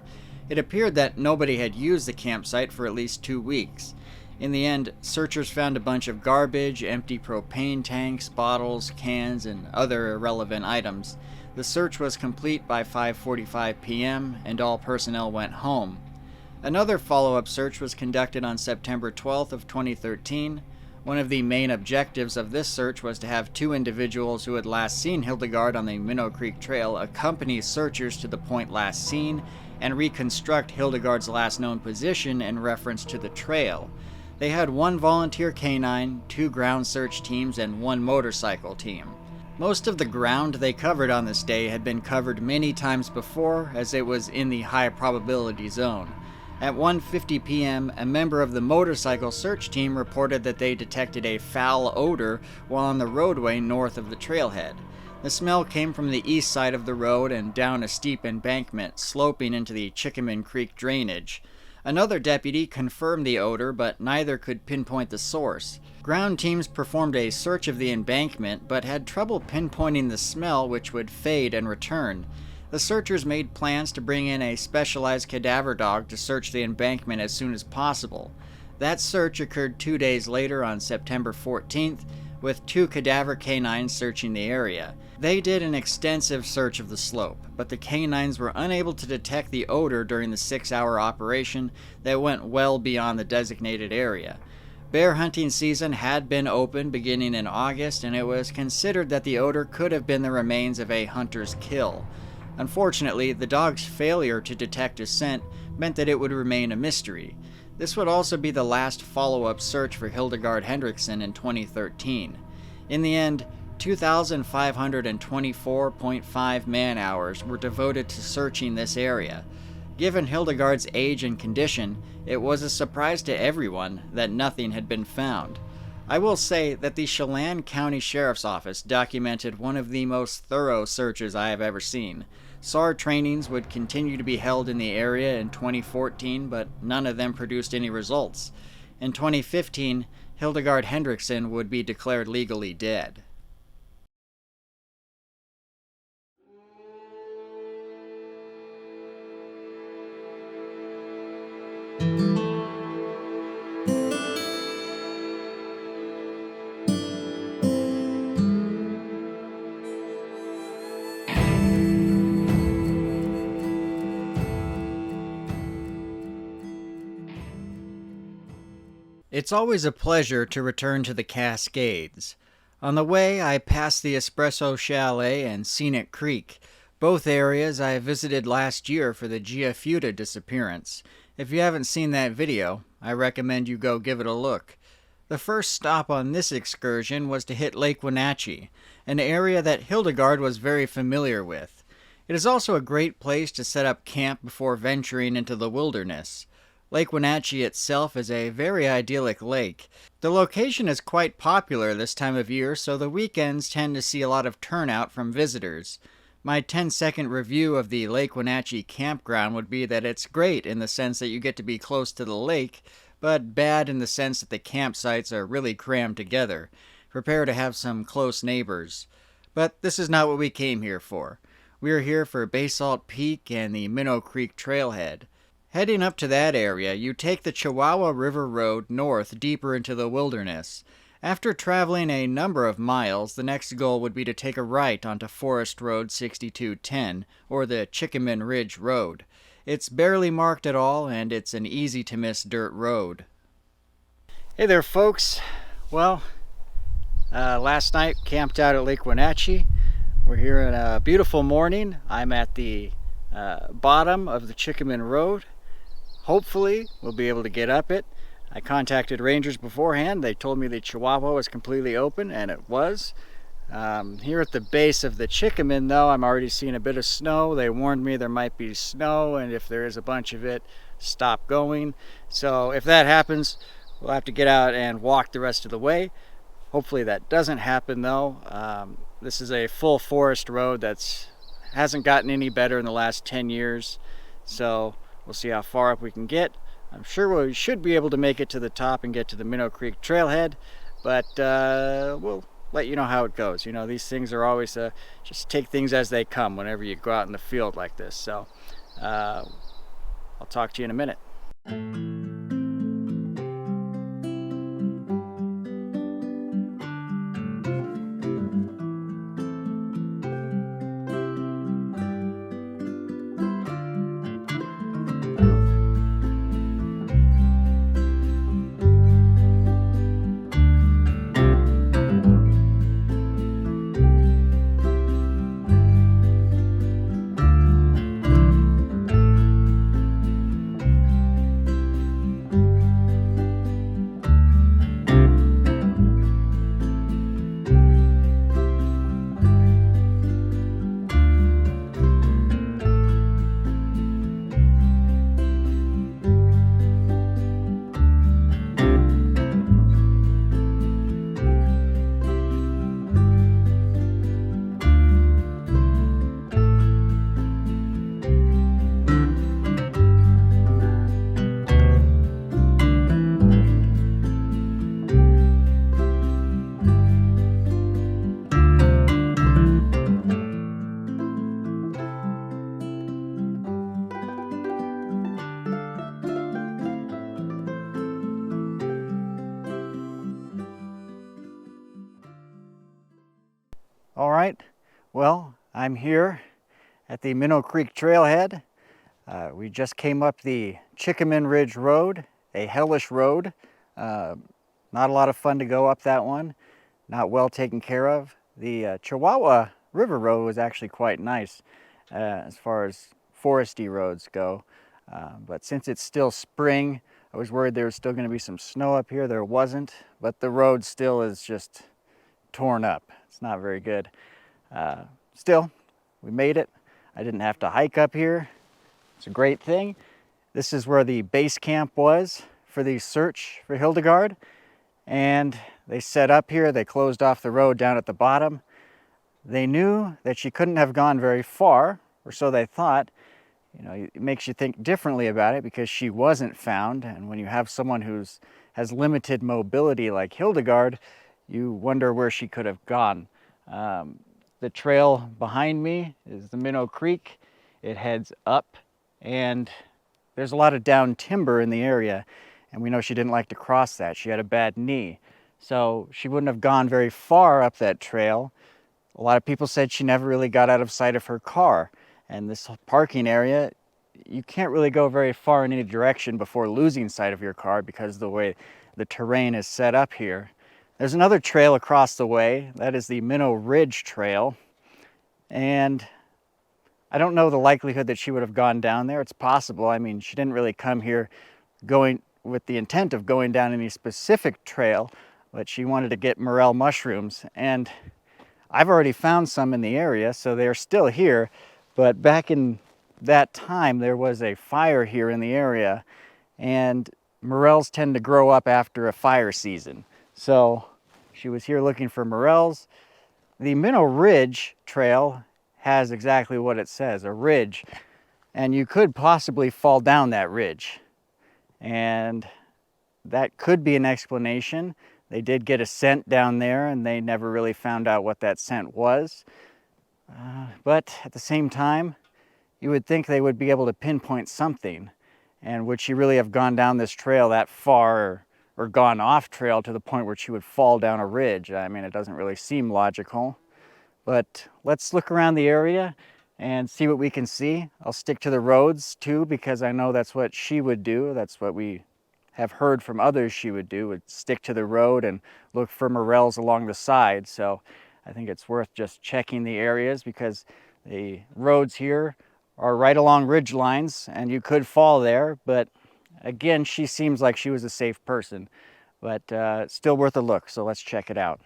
It appeared that nobody had used the campsite for at least 2 weeks. In the end, searchers found a bunch of garbage, empty propane tanks, bottles, cans, and other irrelevant items. The search was complete by 5:45 p.m., and all personnel went home. Another follow-up search was conducted on September 12th of 2013. One of the main objectives of this search was to have 2 individuals who had last seen Hildegard on the Minnow Creek Trail accompany searchers to the point last seen and reconstruct Hildegard's last known position in reference to the trail. They had 1 volunteer canine, 2 ground search teams, and 1 motorcycle team. Most of the ground they covered on this day had been covered many times before, as it was in the high probability zone. At 1:50 p.m., a member of the motorcycle search team reported that they detected a foul odor while on the roadway north of the trailhead. The smell came from the east side of the road and down a steep embankment sloping into the Chickaman Creek drainage. Another deputy confirmed the odor, but neither could pinpoint the source. Ground teams performed a search of the embankment, but had trouble pinpointing the smell, which would fade and return. The searchers made plans to bring in a specialized cadaver dog to search the embankment as soon as possible. That search occurred 2 days later on September 14th, with 2 cadaver canines searching the area. They did an extensive search of the slope, but the canines were unable to detect the odor during the 6-hour operation that went well beyond the designated area. Bear hunting season had been open beginning in August, and it was considered that the odor could have been the remains of a hunter's kill. Unfortunately, the dog's failure to detect a scent meant that it would remain a mystery. This would also be the last follow-up search for Hildegard Hendrickson in 2013. In the end, 2,524.5 man-hours were devoted to searching this area. Given Hildegard's age and condition, it was a surprise to everyone that nothing had been found. I will say that the Chelan County Sheriff's Office documented one of the most thorough searches I have ever seen. SAR trainings would continue to be held in the area in 2014, but none of them produced any results. In 2015, Hildegard Hendrickson would be declared legally dead. It's always a pleasure to return to the Cascades. On the way, I passed the Espresso Chalet and Scenic Creek, both areas I visited last year for the Giafuta disappearance. If you haven't seen that video, I recommend you go give it a look. The first stop on this excursion was to hit Lake Wenatchee, an area that Hildegard was very familiar with. It is also a great place to set up camp before venturing into the wilderness. Lake Wenatchee itself is a very idyllic lake. The location is quite popular this time of year, so the weekends tend to see a lot of turnout from visitors. My 10-second review of the Lake Wenatchee campground would be that it's great in the sense that you get to be close to the lake, but bad in the sense that the campsites are really crammed together. Prepare to have some close neighbors. But this is not what we came here for. We are here for Basalt Peak and the Minnow Creek Trailhead. Heading up to that area, you take the Chihuahua River Road north deeper into the wilderness. After traveling a number of miles, the next goal would be to take a right onto Forest Road 6210, or the Chickaman Ridge Road. It's barely marked at all, and it's an easy-to-miss dirt road. Hey there, folks. Well, last night camped out at Lake Wenatchee. We're here in a beautiful morning. I'm at the bottom of the Chickaman Road. Hopefully, we'll be able to get up it. I contacted rangers beforehand. They told me the Chihuahua was completely open, and it was. Here at the base of the Chickaman, though, I'm already seeing a bit of snow. They warned me there might be snow, and if there is a bunch of it, stop going. So if that happens, we'll have to get out and walk the rest of the way. Hopefully that doesn't happen, though. This is a full forest road that hasn't gotten any better in the last 10 years. So we'll see how far up we can get. I'm sure we should be able to make it to the top and get to the Minnow Creek Trailhead, but we'll let you know how it goes. You know, these things are always just take things as they come whenever you go out in the field like this. So I'll talk to you in a minute. All right, well, I'm here at the Minnow Creek Trailhead. We just came up the Chickaman Ridge Road, a hellish road. Not a lot of fun to go up that one, not well taken care of. The Chihuahua River Road was actually quite nice as far as foresty roads go. But since it's still spring, I was worried there was still going to be some snow up here. There wasn't, but the road still is just torn up. It's not very good. Still, we made it. I didn't have to hike up here. It's a great thing. This is where the base camp was for the search for Hildegard. And they set up here. They closed off the road down at the bottom. They knew that she couldn't have gone very far, or so they thought. You know, it makes you think differently about it because she wasn't found. And when you have someone has limited mobility like Hildegard, you wonder where she could have gone. The trail behind me is the Minnow Creek. It heads up, and there's a lot of down timber in the area, and we know she didn't like to cross that. She had a bad knee, so she wouldn't have gone very far up that trail. A lot of people said she never really got out of sight of her car, and this parking area, you can't really go very far in any direction before losing sight of your car because of the way the terrain is set up here. There's another trail across the way. That is the Minnow Ridge Trail. And I don't know the likelihood that she would have gone down there. It's possible. I mean, she didn't really come here going with the intent of going down any specific trail, but she wanted to get morel mushrooms. And I've already found some in the area, so they're still here. But back in that time, there was a fire here in the area, and morels tend to grow up after a fire season. So she was here looking for morels. The Minnow Ridge Trail has exactly what it says, a ridge. And you could possibly fall down that ridge. And that could be an explanation. They did get a scent down there, and they never really found out what that scent was. But at the same time, you would think they would be able to pinpoint something. And would she really have gone down this trail that far, or gone off trail to the point where she would fall down a ridge? I mean, it doesn't really seem logical. But let's look around the area and see what we can see. I'll stick to the roads too, because I know that's what she would do. That's what we have heard from others she would do, would stick to the road and look for morels along the side. So I think it's worth just checking the areas because the roads here are right along ridge lines and you could fall there. But again, she seems like she was a safe person, but it's still worth a look. So let's check it out.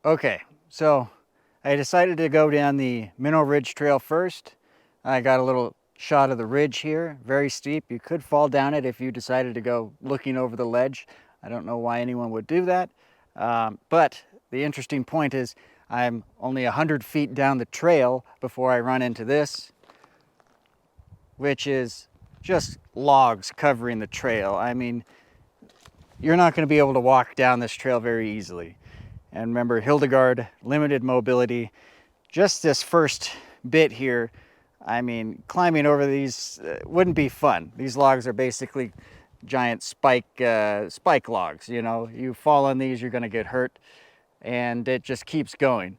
Okay, so I decided to go down the Minnow Ridge Trail first. I got a little shot of the ridge here, very steep. You could fall down it if you decided to go looking over the ledge. I don't know why anyone would do that. But the interesting point is I'm only 100 feet down the trail before I run into this, which is just logs covering the trail. I mean, you're not going to be able to walk down this trail very easily. And remember, Hildegard, limited mobility. Just this first bit here, I mean, climbing over these wouldn't be fun. These logs are basically giant spike logs. You know, you fall on these, you're going to get hurt, and it just keeps going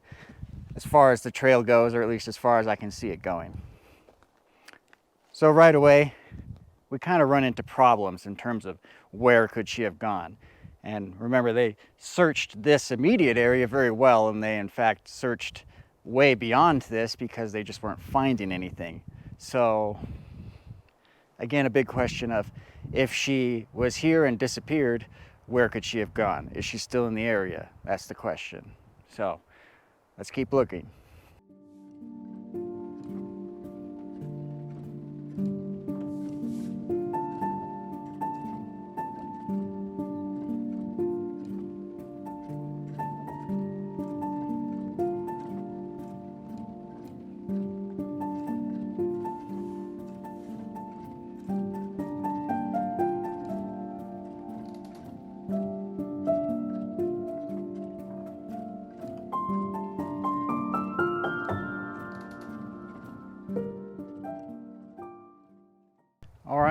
as far as the trail goes, or at least as far as I can see it going. So right away, we kind of run into problems in terms of where could she have gone. And remember, they searched this immediate area very well, and they in fact searched way beyond this because they just weren't finding anything. So again, a big question of if she was here and disappeared, where could she have gone? Is she still in the area? That's the question. So let's keep looking.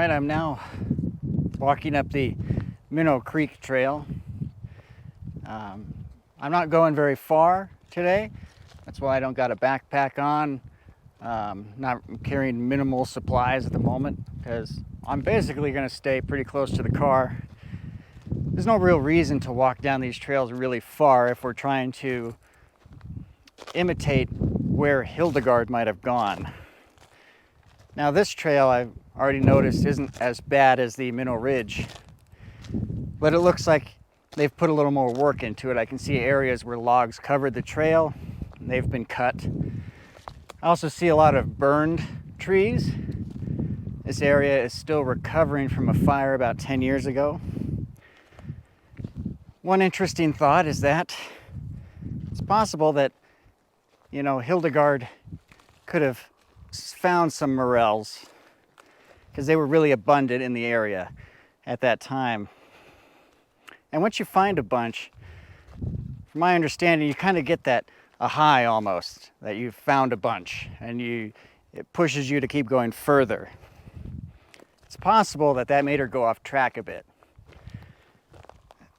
right, I'm now walking up the Minnow Creek Trail. I'm not going very far today. That's why I don't got a backpack on. Not carrying minimal supplies at the moment because I'm basically going to stay pretty close to the car. There's no real reason to walk down these trails really far if we're trying to imitate where Hildegard might have gone. Now this trail I've already noticed isn't as bad as the Minnow Ridge, but it looks like they've put a little more work into it. I can see areas where logs covered the trail and they've been cut. I also see a lot of burned trees. This area is still recovering from a fire about 10 years ago. One interesting thought is that it's possible that, Hildegard could have found some morels because they were really abundant in the area at that time. And once you find a bunch, from my understanding, you kind of get a high almost, that you've found a bunch, and it pushes you to keep going further. It's possible that made her go off track a bit.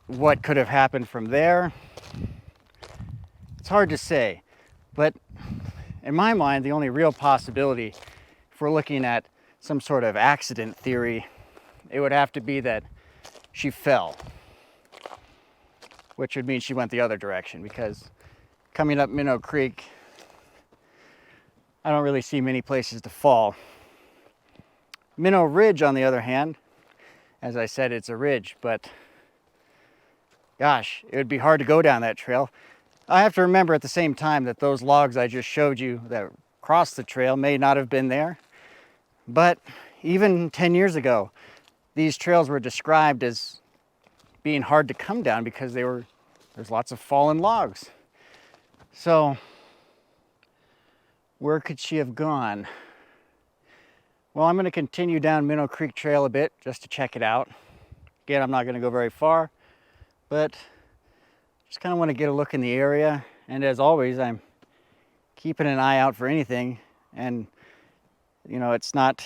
What could have happened from there? It's hard to say, but in my mind, the only real possibility, if we're looking at some sort of accident theory, it would have to be that she fell, which would mean she went the other direction, because coming up Minnow Creek, I don't really see many places to fall. Minnow Ridge, on the other hand, as I said, it's a ridge, but gosh, it would be hard to go down that trail. I have to remember at the same time that those logs I just showed you that crossed the trail may not have been there. But even 10 years ago, these trails were described as being hard to come down because there's lots of fallen logs. So where could she have gone? Well, I'm going to continue down Minnow Creek Trail a bit just to check it out. Again, I'm not going to go very far, but just kind of want to get a look in the area. And as always, I'm keeping an eye out for anything. And, it's not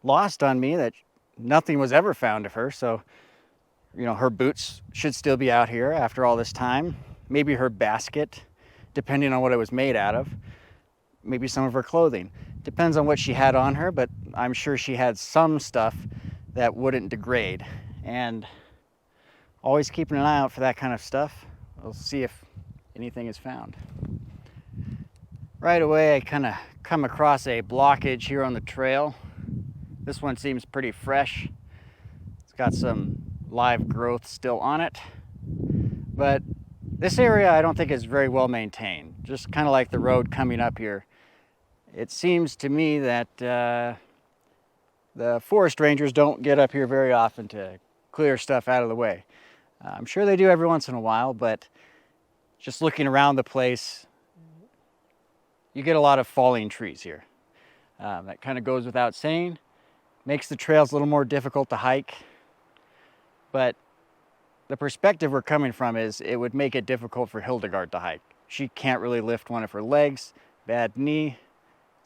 lost on me that nothing was ever found of her. So, her boots should still be out here after all this time. Maybe her basket, depending on what it was made out of. Maybe some of her clothing. Depends on what she had on her, but I'm sure she had some stuff that wouldn't degrade. And always keeping an eye out for that kind of stuff. We'll see if anything is found. Right away, I kind of come across a blockage here on the trail. This one seems pretty fresh. It's got some live growth still on it. But this area I don't think is very well maintained. Just kind of like the road coming up here. It seems to me that the forest rangers don't get up here very often to clear stuff out of the way. I'm sure they do every once in a while, but just looking around the place, you get a lot of falling trees here. That kind of goes without saying. Makes the trails a little more difficult to hike. But the perspective we're coming from is it would make it difficult for Hildegard to hike. She can't really lift one of her legs, bad knee,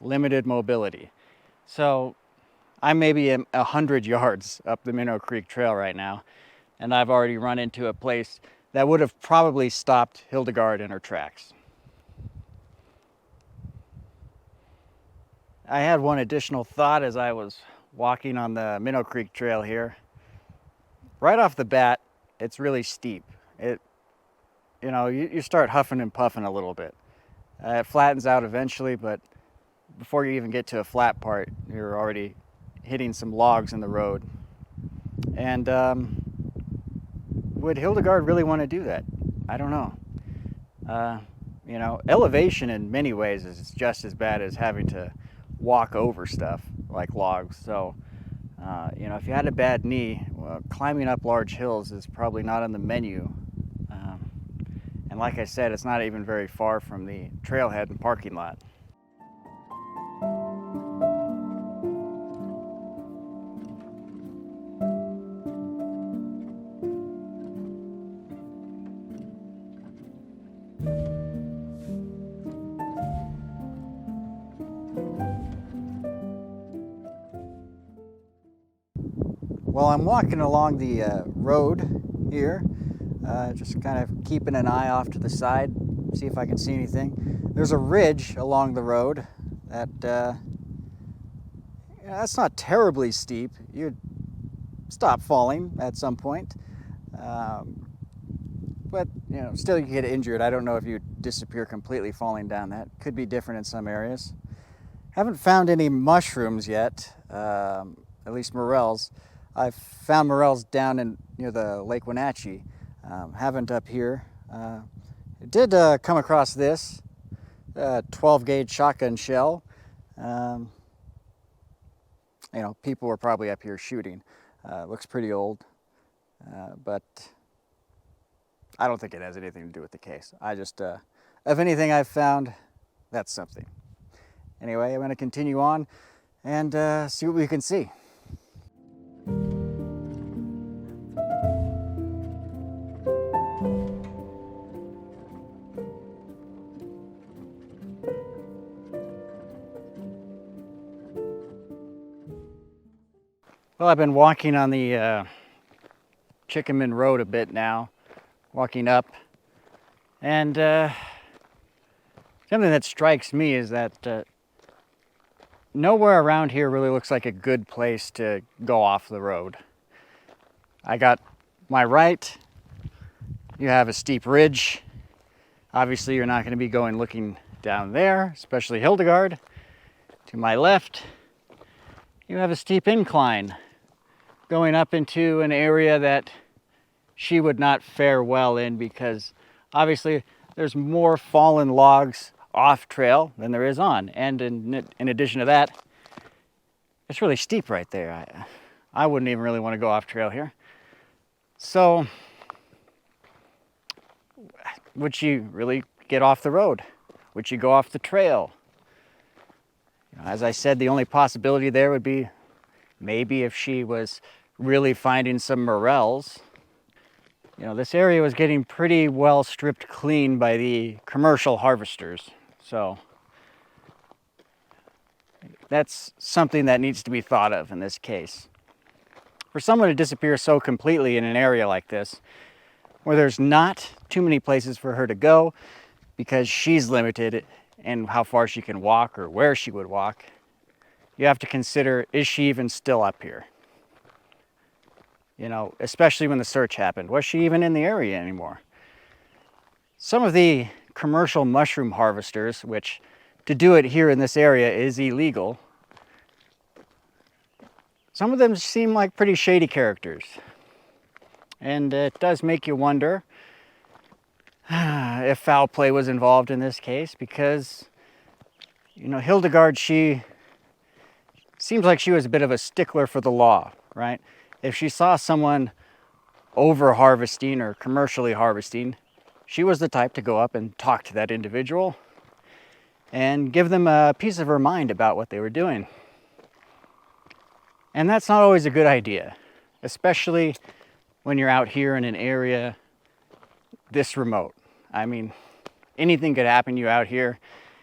limited mobility. So I'm maybe 100 yards up the Minnow Creek Trail right now, and I've already run into a place that would have probably stopped Hildegard in her tracks. I had one additional thought as I was walking on the Minnow Creek Trail here. Right off the bat, it's really steep. You start huffing and puffing a little bit. It flattens out eventually, but before you even get to a flat part, you're already hitting some logs in the road. And would Hildegard really want to do that? I don't know. Elevation in many ways is just as bad as having to walk over stuff like logs. So, if you had a bad knee, well, climbing up large hills is probably not on the menu. And like I said, it's not even very far from the trailhead and parking lot. Well, I'm walking along the road here, just kind of keeping an eye off to the side, see if I can see anything. There's a ridge along the road that that's not terribly steep. You'd stop falling at some point, but still you get injured. I don't know if you disappear completely falling down that. Could be different in some areas. Haven't found any mushrooms yet, at least morels. I've found morels down in near the Lake Wenatchee. Haven't up here. I did come across this 12 gauge shotgun shell. People were probably up here shooting. Looks pretty old, but I don't think it has anything to do with the case. I just, of anything I've found, that's something. Anyway, I'm going to continue on and see what we can see. Well, I've been walking on the Chickaman Road a bit now, walking up, and something that strikes me is that nowhere around here really looks like a good place to go off the road. I got my right, you have a steep ridge. Obviously you're not going to be going looking down there, especially Hildegard. To my left, you have a steep incline going up into an area that she would not fare well in, because obviously there's more fallen logs off trail than there is on. And in addition to that, it's really steep right there. I wouldn't even really want to go off trail here. So would she really get off the road? Would she go off the trail? As I said, the only possibility there would be maybe if she was really finding some morels. This area was getting pretty well stripped clean by the commercial harvesters. So that's something that needs to be thought of in this case. For someone to disappear so completely in an area like this, where there's not too many places for her to go because she's limited in how far she can walk or where she would walk, you have to consider, is she even still up here? Especially when the search happened. Was she even in the area anymore? Some of the commercial mushroom harvesters, which to do it here in this area is illegal, some of them seem like pretty shady characters. And it does make you wonder if foul play was involved in this case, because, Hildegard, she seems like she was a bit of a stickler for the law, right? If she saw someone over harvesting or commercially harvesting, she was the type to go up and talk to that individual and give them a piece of her mind about what they were doing. And that's not always a good idea, especially when you're out here in an area this remote. I mean, anything could happen to you out here,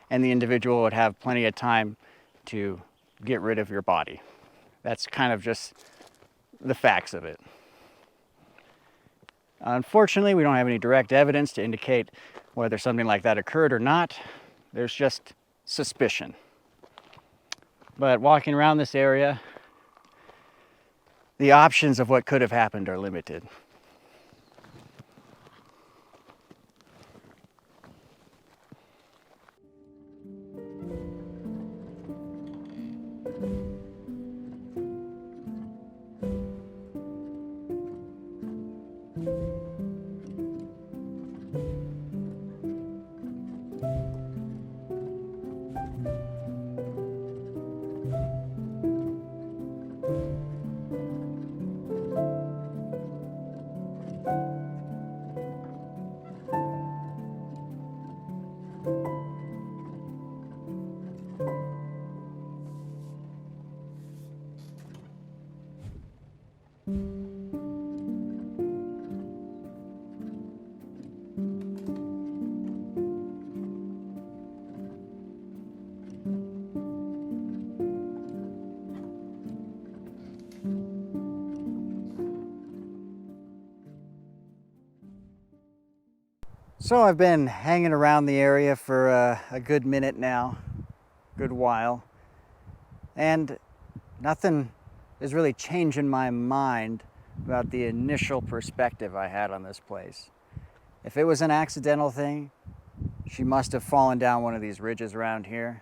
and the individual would have plenty of time to get rid of your body. That's kind of just the facts of it. Unfortunately, we don't have any direct evidence to indicate whether something like that occurred or not. There's just suspicion. But walking around this area, the options of what could have happened are limited. So I've been hanging around the area for a good minute now, good while, and nothing is really changing my mind about the initial perspective I had on this place. If it was an accidental thing, she must have fallen down one of these ridges around here.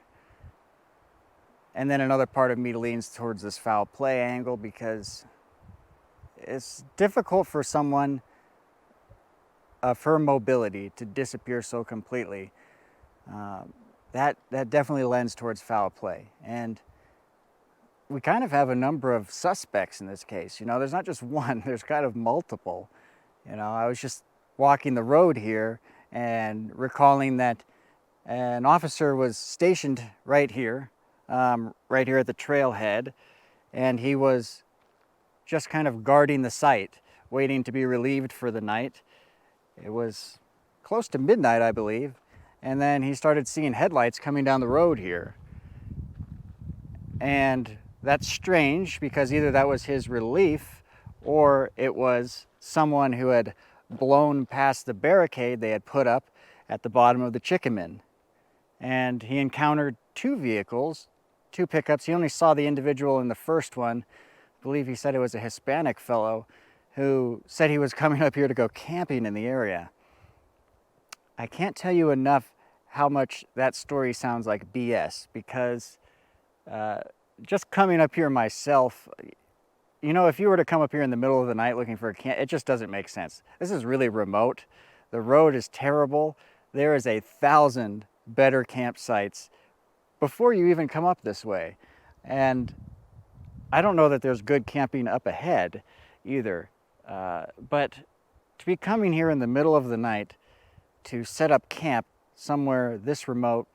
And then another part of me leans towards this foul play angle because it's difficult for someone of her mobility to disappear so completely. That definitely lends towards foul play. And we kind of have a number of suspects in this case. You know, there's not just one, there's kind of multiple. You know, I was just walking the road here and recalling that an officer was stationed right here at the trailhead, and he was just kind of guarding the site, waiting to be relieved for the night. It was close to midnight, I believe, and then he started seeing headlights coming down the road here. And that's strange because either that was his relief or it was someone who had blown past the barricade they had put up at the bottom of the Chickaman. And he encountered two vehicles, two pickups. He only saw the individual in the first one. I believe he said it was a Hispanic fellow who said he was coming up here to go camping in the area. I can't tell you enough how much that story sounds like BS because just coming up here myself, you know, if you were to come up here in the middle of the night looking for a camp, it just doesn't make sense. This is really remote. The road is terrible. There is 1,000 better campsites before you even come up this way. And I don't know that there's good camping up ahead either. But to be coming here in the middle of the night to set up camp somewhere this remote,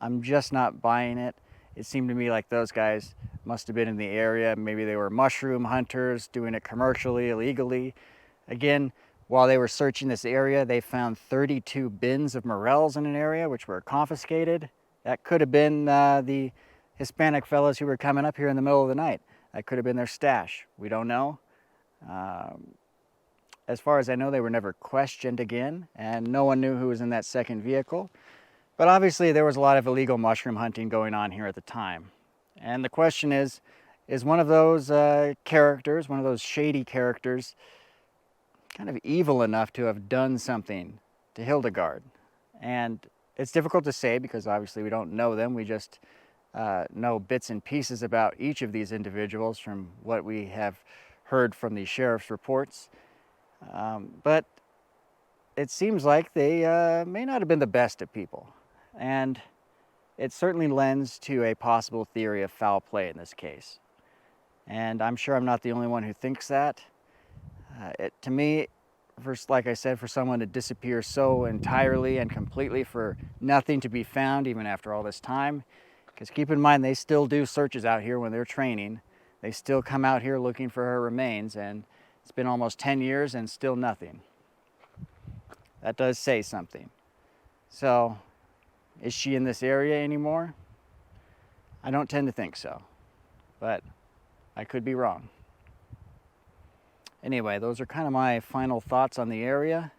I'm just not buying it. It seemed to me like those guys must have been in the area. Maybe they were mushroom hunters doing it commercially, illegally. Again, while they were searching this area, they found 32 bins of morels in an area, which were confiscated. That could have been the Hispanic fellows who were coming up here in the middle of the night. That could have been their stash. We don't know. As far as I know, they were never questioned again, and no one knew who was in that second vehicle. But obviously there was a lot of illegal mushroom hunting going on here at the time. And the question is one of those characters, one of those shady characters, kind of evil enough to have done something to Hildegard? And it's difficult to say because obviously we don't know them. We just know bits and pieces about each of these individuals from what we have heard from the sheriff's reports. But it seems like they may not have been the best of people. And it certainly lends to a possible theory of foul play in this case. And I'm sure I'm not the only one who thinks that. To me, like I said, for someone to disappear so entirely and completely for nothing to be found even after all this time, because keep in mind they still do searches out here when they're training. They still come out here looking for her remains, and it's been almost 10 years and still nothing. That does say something. So, is she in this area anymore? I don't tend to think so, but I could be wrong. Anyway, those are kind of my final thoughts on the area.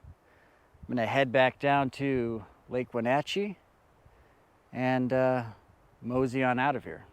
I'm gonna head back down to Lake Wenatchee and mosey on out of here.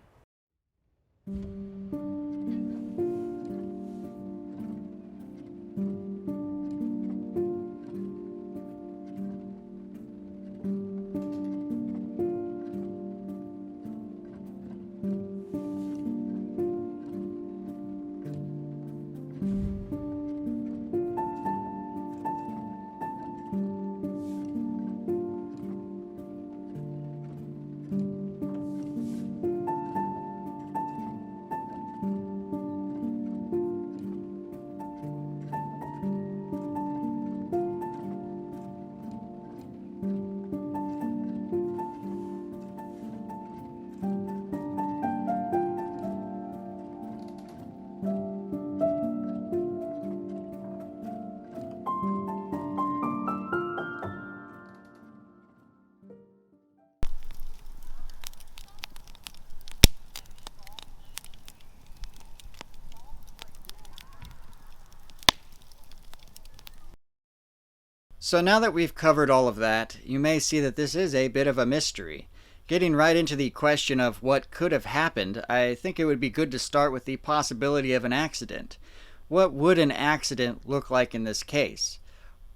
So now that we've covered all of that, you may see that this is a bit of a mystery. Getting right into the question of what could have happened, I think it would be good to start with the possibility of an accident. What would an accident look like in this case?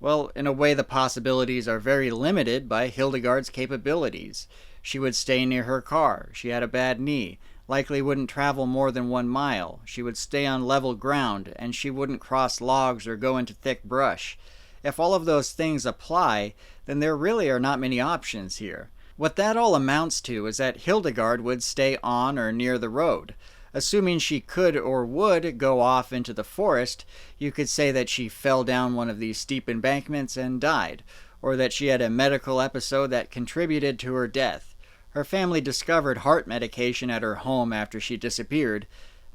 Well, in a way, the possibilities are very limited by Hildegard's capabilities. She would stay near her car. She had a bad knee, likely wouldn't travel more than 1 mile. She would stay on level ground, and she wouldn't cross logs or go into thick brush. If all of those things apply, then there really are not many options here. What that all amounts to is that Hildegard would stay on or near the road. Assuming she could or would go off into the forest, you could say that she fell down one of these steep embankments and died, or that she had a medical episode that contributed to her death. Her family discovered heart medication at her home after she disappeared.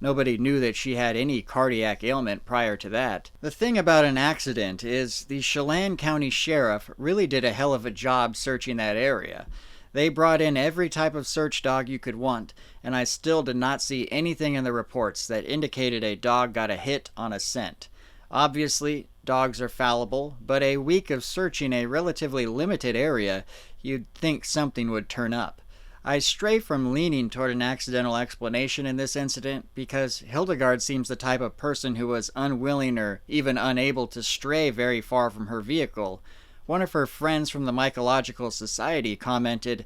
Nobody knew that she had any cardiac ailment prior to that. The thing about an accident is the Chelan County Sheriff really did a hell of a job searching that area. They brought in every type of search dog you could want, and I still did not see anything in the reports that indicated a dog got a hit on a scent. Obviously, dogs are fallible, but a week of searching a relatively limited area, you'd think something would turn up. I stray from leaning toward an accidental explanation in this incident because Hildegard seems the type of person who was unwilling or even unable to stray very far from her vehicle. One of her friends from the Mycological Society commented,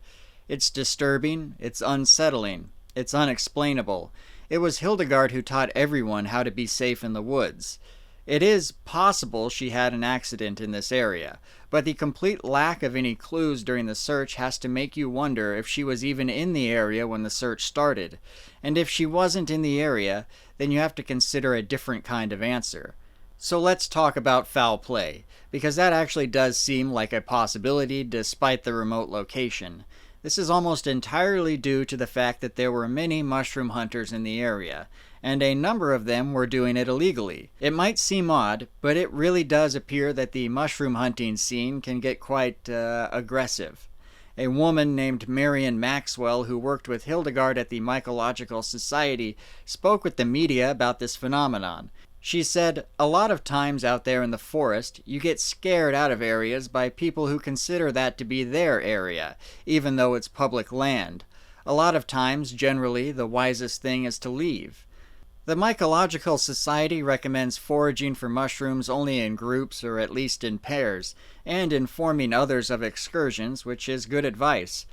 "It's disturbing, it's unsettling, it's unexplainable. It was Hildegard who taught everyone how to be safe in the woods." It is possible she had an accident in this area, but the complete lack of any clues during the search has to make you wonder if she was even in the area when the search started. And if she wasn't in the area, then you have to consider a different kind of answer. So let's talk about foul play, because that actually does seem like a possibility despite the remote location. This is almost entirely due to the fact that there were many mushroom hunters in the area, and a number of them were doing it illegally. It might seem odd, but it really does appear that the mushroom hunting scene can get quite aggressive. A woman named Marion Maxwell, who worked with Hildegard at the Mycological Society, spoke with the media about this phenomenon. She said, "A lot of times out there in the forest, you get scared out of areas by people who consider that to be their area, even though it's public land. A lot of times, generally, the wisest thing is to leave." The Mycological Society recommends foraging for mushrooms only in groups or at least in pairs, and informing others of excursions, which is good advice.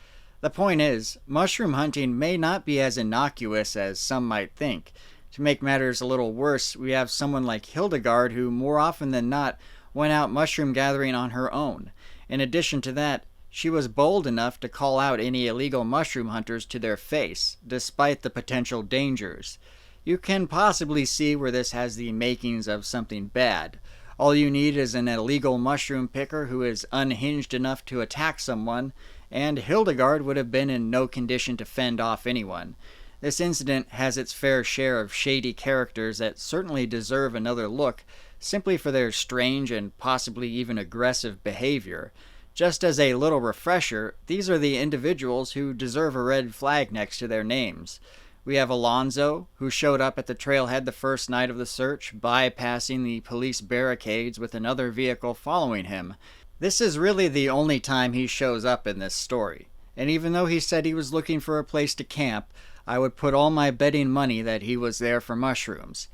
The point is, mushroom hunting may not be as innocuous as some might think. To make matters a little worse, we have someone like Hildegard who, more often than not, went out mushroom gathering on her own. In addition to that, she was bold enough to call out any illegal mushroom hunters to their face, despite the potential dangers. You can possibly see where this has the makings of something bad. All you need is an illegal mushroom picker who is unhinged enough to attack someone, and Hildegard would have been in no condition to fend off anyone. This incident has its fair share of shady characters that certainly deserve another look, simply for their strange and possibly even aggressive behavior. Just as a little refresher, these are the individuals who deserve a red flag next to their names. We have Alonzo, who showed up at the trailhead the first night of the search, bypassing the police barricades with another vehicle following him. This is really the only time he shows up in this story. And even though he said he was looking for a place to camp, I would put all my betting money that he was there for mushrooms.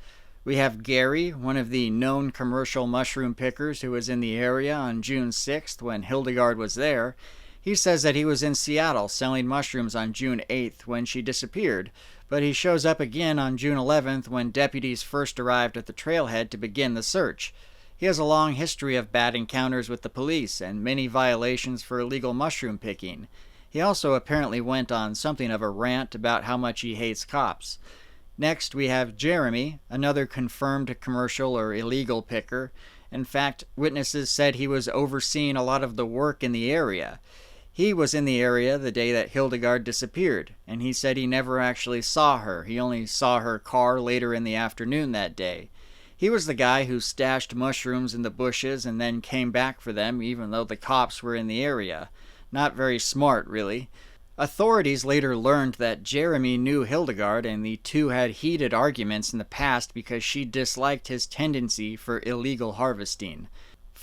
We have Gary, one of the known commercial mushroom pickers who was in the area on June 6th when Hildegard was there. He says that he was in Seattle selling mushrooms on June 8th when she disappeared, but he shows up again on June 11th when deputies first arrived at the trailhead to begin the search. He has a long history of bad encounters with the police and many violations for illegal mushroom picking. He also apparently went on something of a rant about how much he hates cops. Next, we have Jeremy, another confirmed commercial or illegal picker. In fact, witnesses said he was overseeing a lot of the work in the area. He was in the area the day that Hildegard disappeared, and he said he never actually saw her. He only saw her car later in the afternoon that day. He was the guy who stashed mushrooms in the bushes and then came back for them even though the cops were in the area. Not very smart, really. Authorities later learned that Jeremy knew Hildegard and the two had heated arguments in the past because she disliked his tendency for illegal harvesting.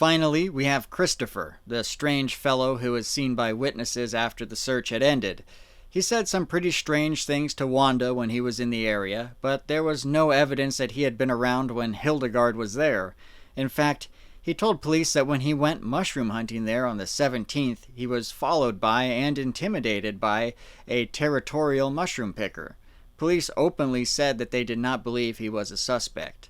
Finally, we have Christopher, the strange fellow who was seen by witnesses after the search had ended. He said some pretty strange things to Wanda when he was in the area, but there was no evidence that he had been around when Hildegard was there. In fact, he told police that when he went mushroom hunting there on the 17th, he was followed by and intimidated by a territorial mushroom picker. Police openly said that they did not believe he was a suspect.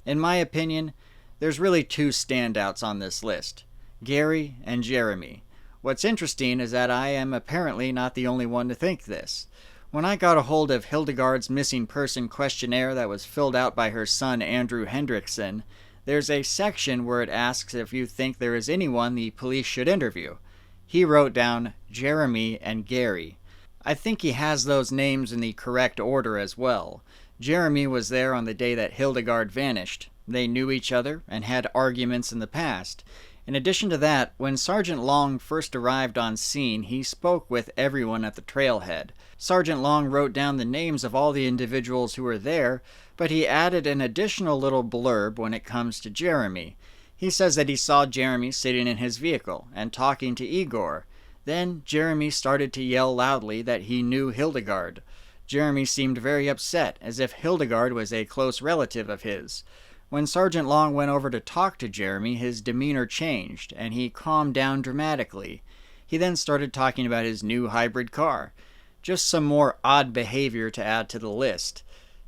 In my opinion, there's really two standouts on this list, Gary and Jeremy. What's interesting is that I am apparently not the only one to think this. When I got a hold of Hildegard's missing person questionnaire that was filled out by her son Andrew Hendrickson, there's a section where it asks if you think there is anyone the police should interview. He wrote down Jeremy and Gary. I think he has those names in the correct order as well. Jeremy was there on the day that Hildegard vanished. They knew each other and had arguments in the past. In addition to that, when Sergeant Long first arrived on scene, he spoke with everyone at the trailhead. Sergeant Long wrote down the names of all the individuals who were there, but he added an additional little blurb when it comes to Jeremy. He says that he saw Jeremy sitting in his vehicle and talking to Igor. Then Jeremy started to yell loudly that he knew Hildegard. Jeremy seemed very upset, as if Hildegard was a close relative of his. When Sergeant Long went over to talk to Jeremy, his demeanor changed, and he calmed down dramatically. He then started talking about his new hybrid car. Just some more odd behavior to add to the list.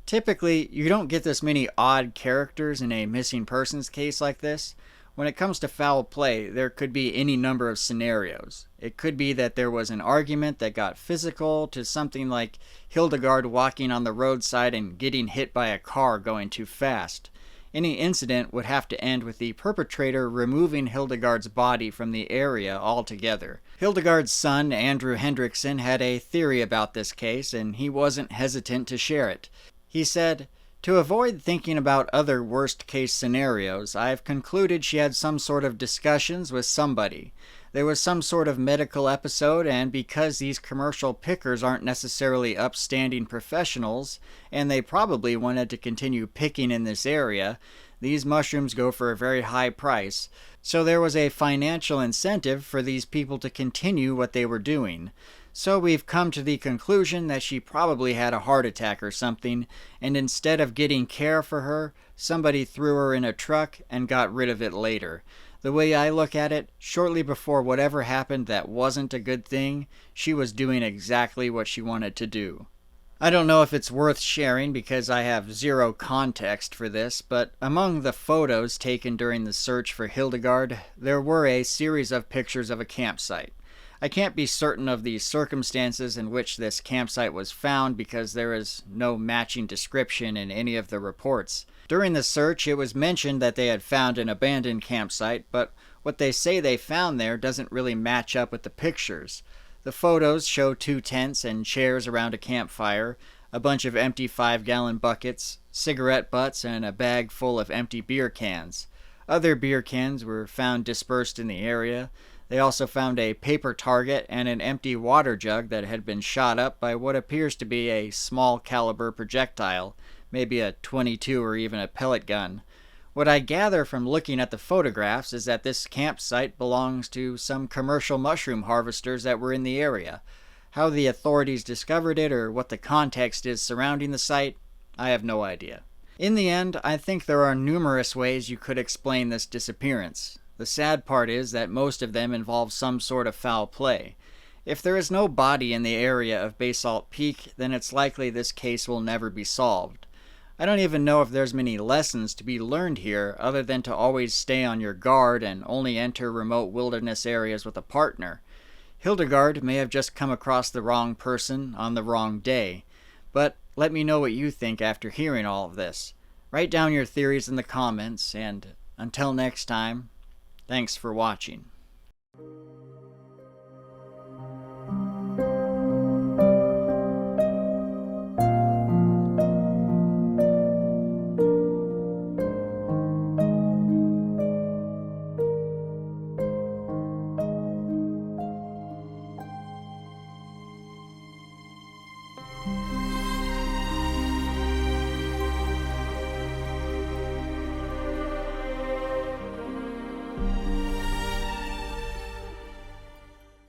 Typically, you don't get this many odd characters in a missing persons case like this. When it comes to foul play, there could be any number of scenarios. It could be that there was an argument that got physical, to something like Hildegard walking on the roadside and getting hit by a car going too fast. Any incident would have to end with the perpetrator removing Hildegard's body from the area altogether. Hildegard's son, Andrew Hendrickson, had a theory about this case, and he wasn't hesitant to share it. He said, "To avoid thinking about other worst-case scenarios, I've concluded she had some sort of discussions with somebody. There was some sort of medical episode, and because these commercial pickers aren't necessarily upstanding professionals, and they probably wanted to continue picking in this area, these mushrooms go for a very high price. So there was a financial incentive for these people to continue what they were doing. So we've come to the conclusion that she probably had a heart attack or something, and instead of getting care for her, somebody threw her in a truck and got rid of it later. The way I look at it, shortly before whatever happened that wasn't a good thing, she was doing exactly what she wanted to do." I don't know if it's worth sharing because I have zero context for this, but among the photos taken during the search for Hildegard, there were a series of pictures of a campsite. I can't be certain of the circumstances in which this campsite was found because there is no matching description in any of the reports. During the search, it was mentioned that they had found an abandoned campsite, but what they say they found there doesn't really match up with the pictures. The photos show 2 tents and chairs around a campfire, a bunch of empty 5-gallon buckets, cigarette butts, and a bag full of empty beer cans. Other beer cans were found dispersed in the area. They also found a paper target and an empty water jug that had been shot up by what appears to be a small caliber projectile, maybe a .22 or even a pellet gun. What I gather from looking at the photographs is that this campsite belongs to some commercial mushroom harvesters that were in the area. How the authorities discovered it or what the context is surrounding the site, I have no idea. In the end, I think there are numerous ways you could explain this disappearance. The sad part is that most of them involve some sort of foul play. If there is no body in the area of Basalt Peak, then it's likely this case will never be solved. I don't even know if there's many lessons to be learned here other than to always stay on your guard and only enter remote wilderness areas with a partner. Hildegard may have just come across the wrong person on the wrong day. But let me know what you think after hearing all of this. Write down your theories in the comments, and until next time, thanks for watching.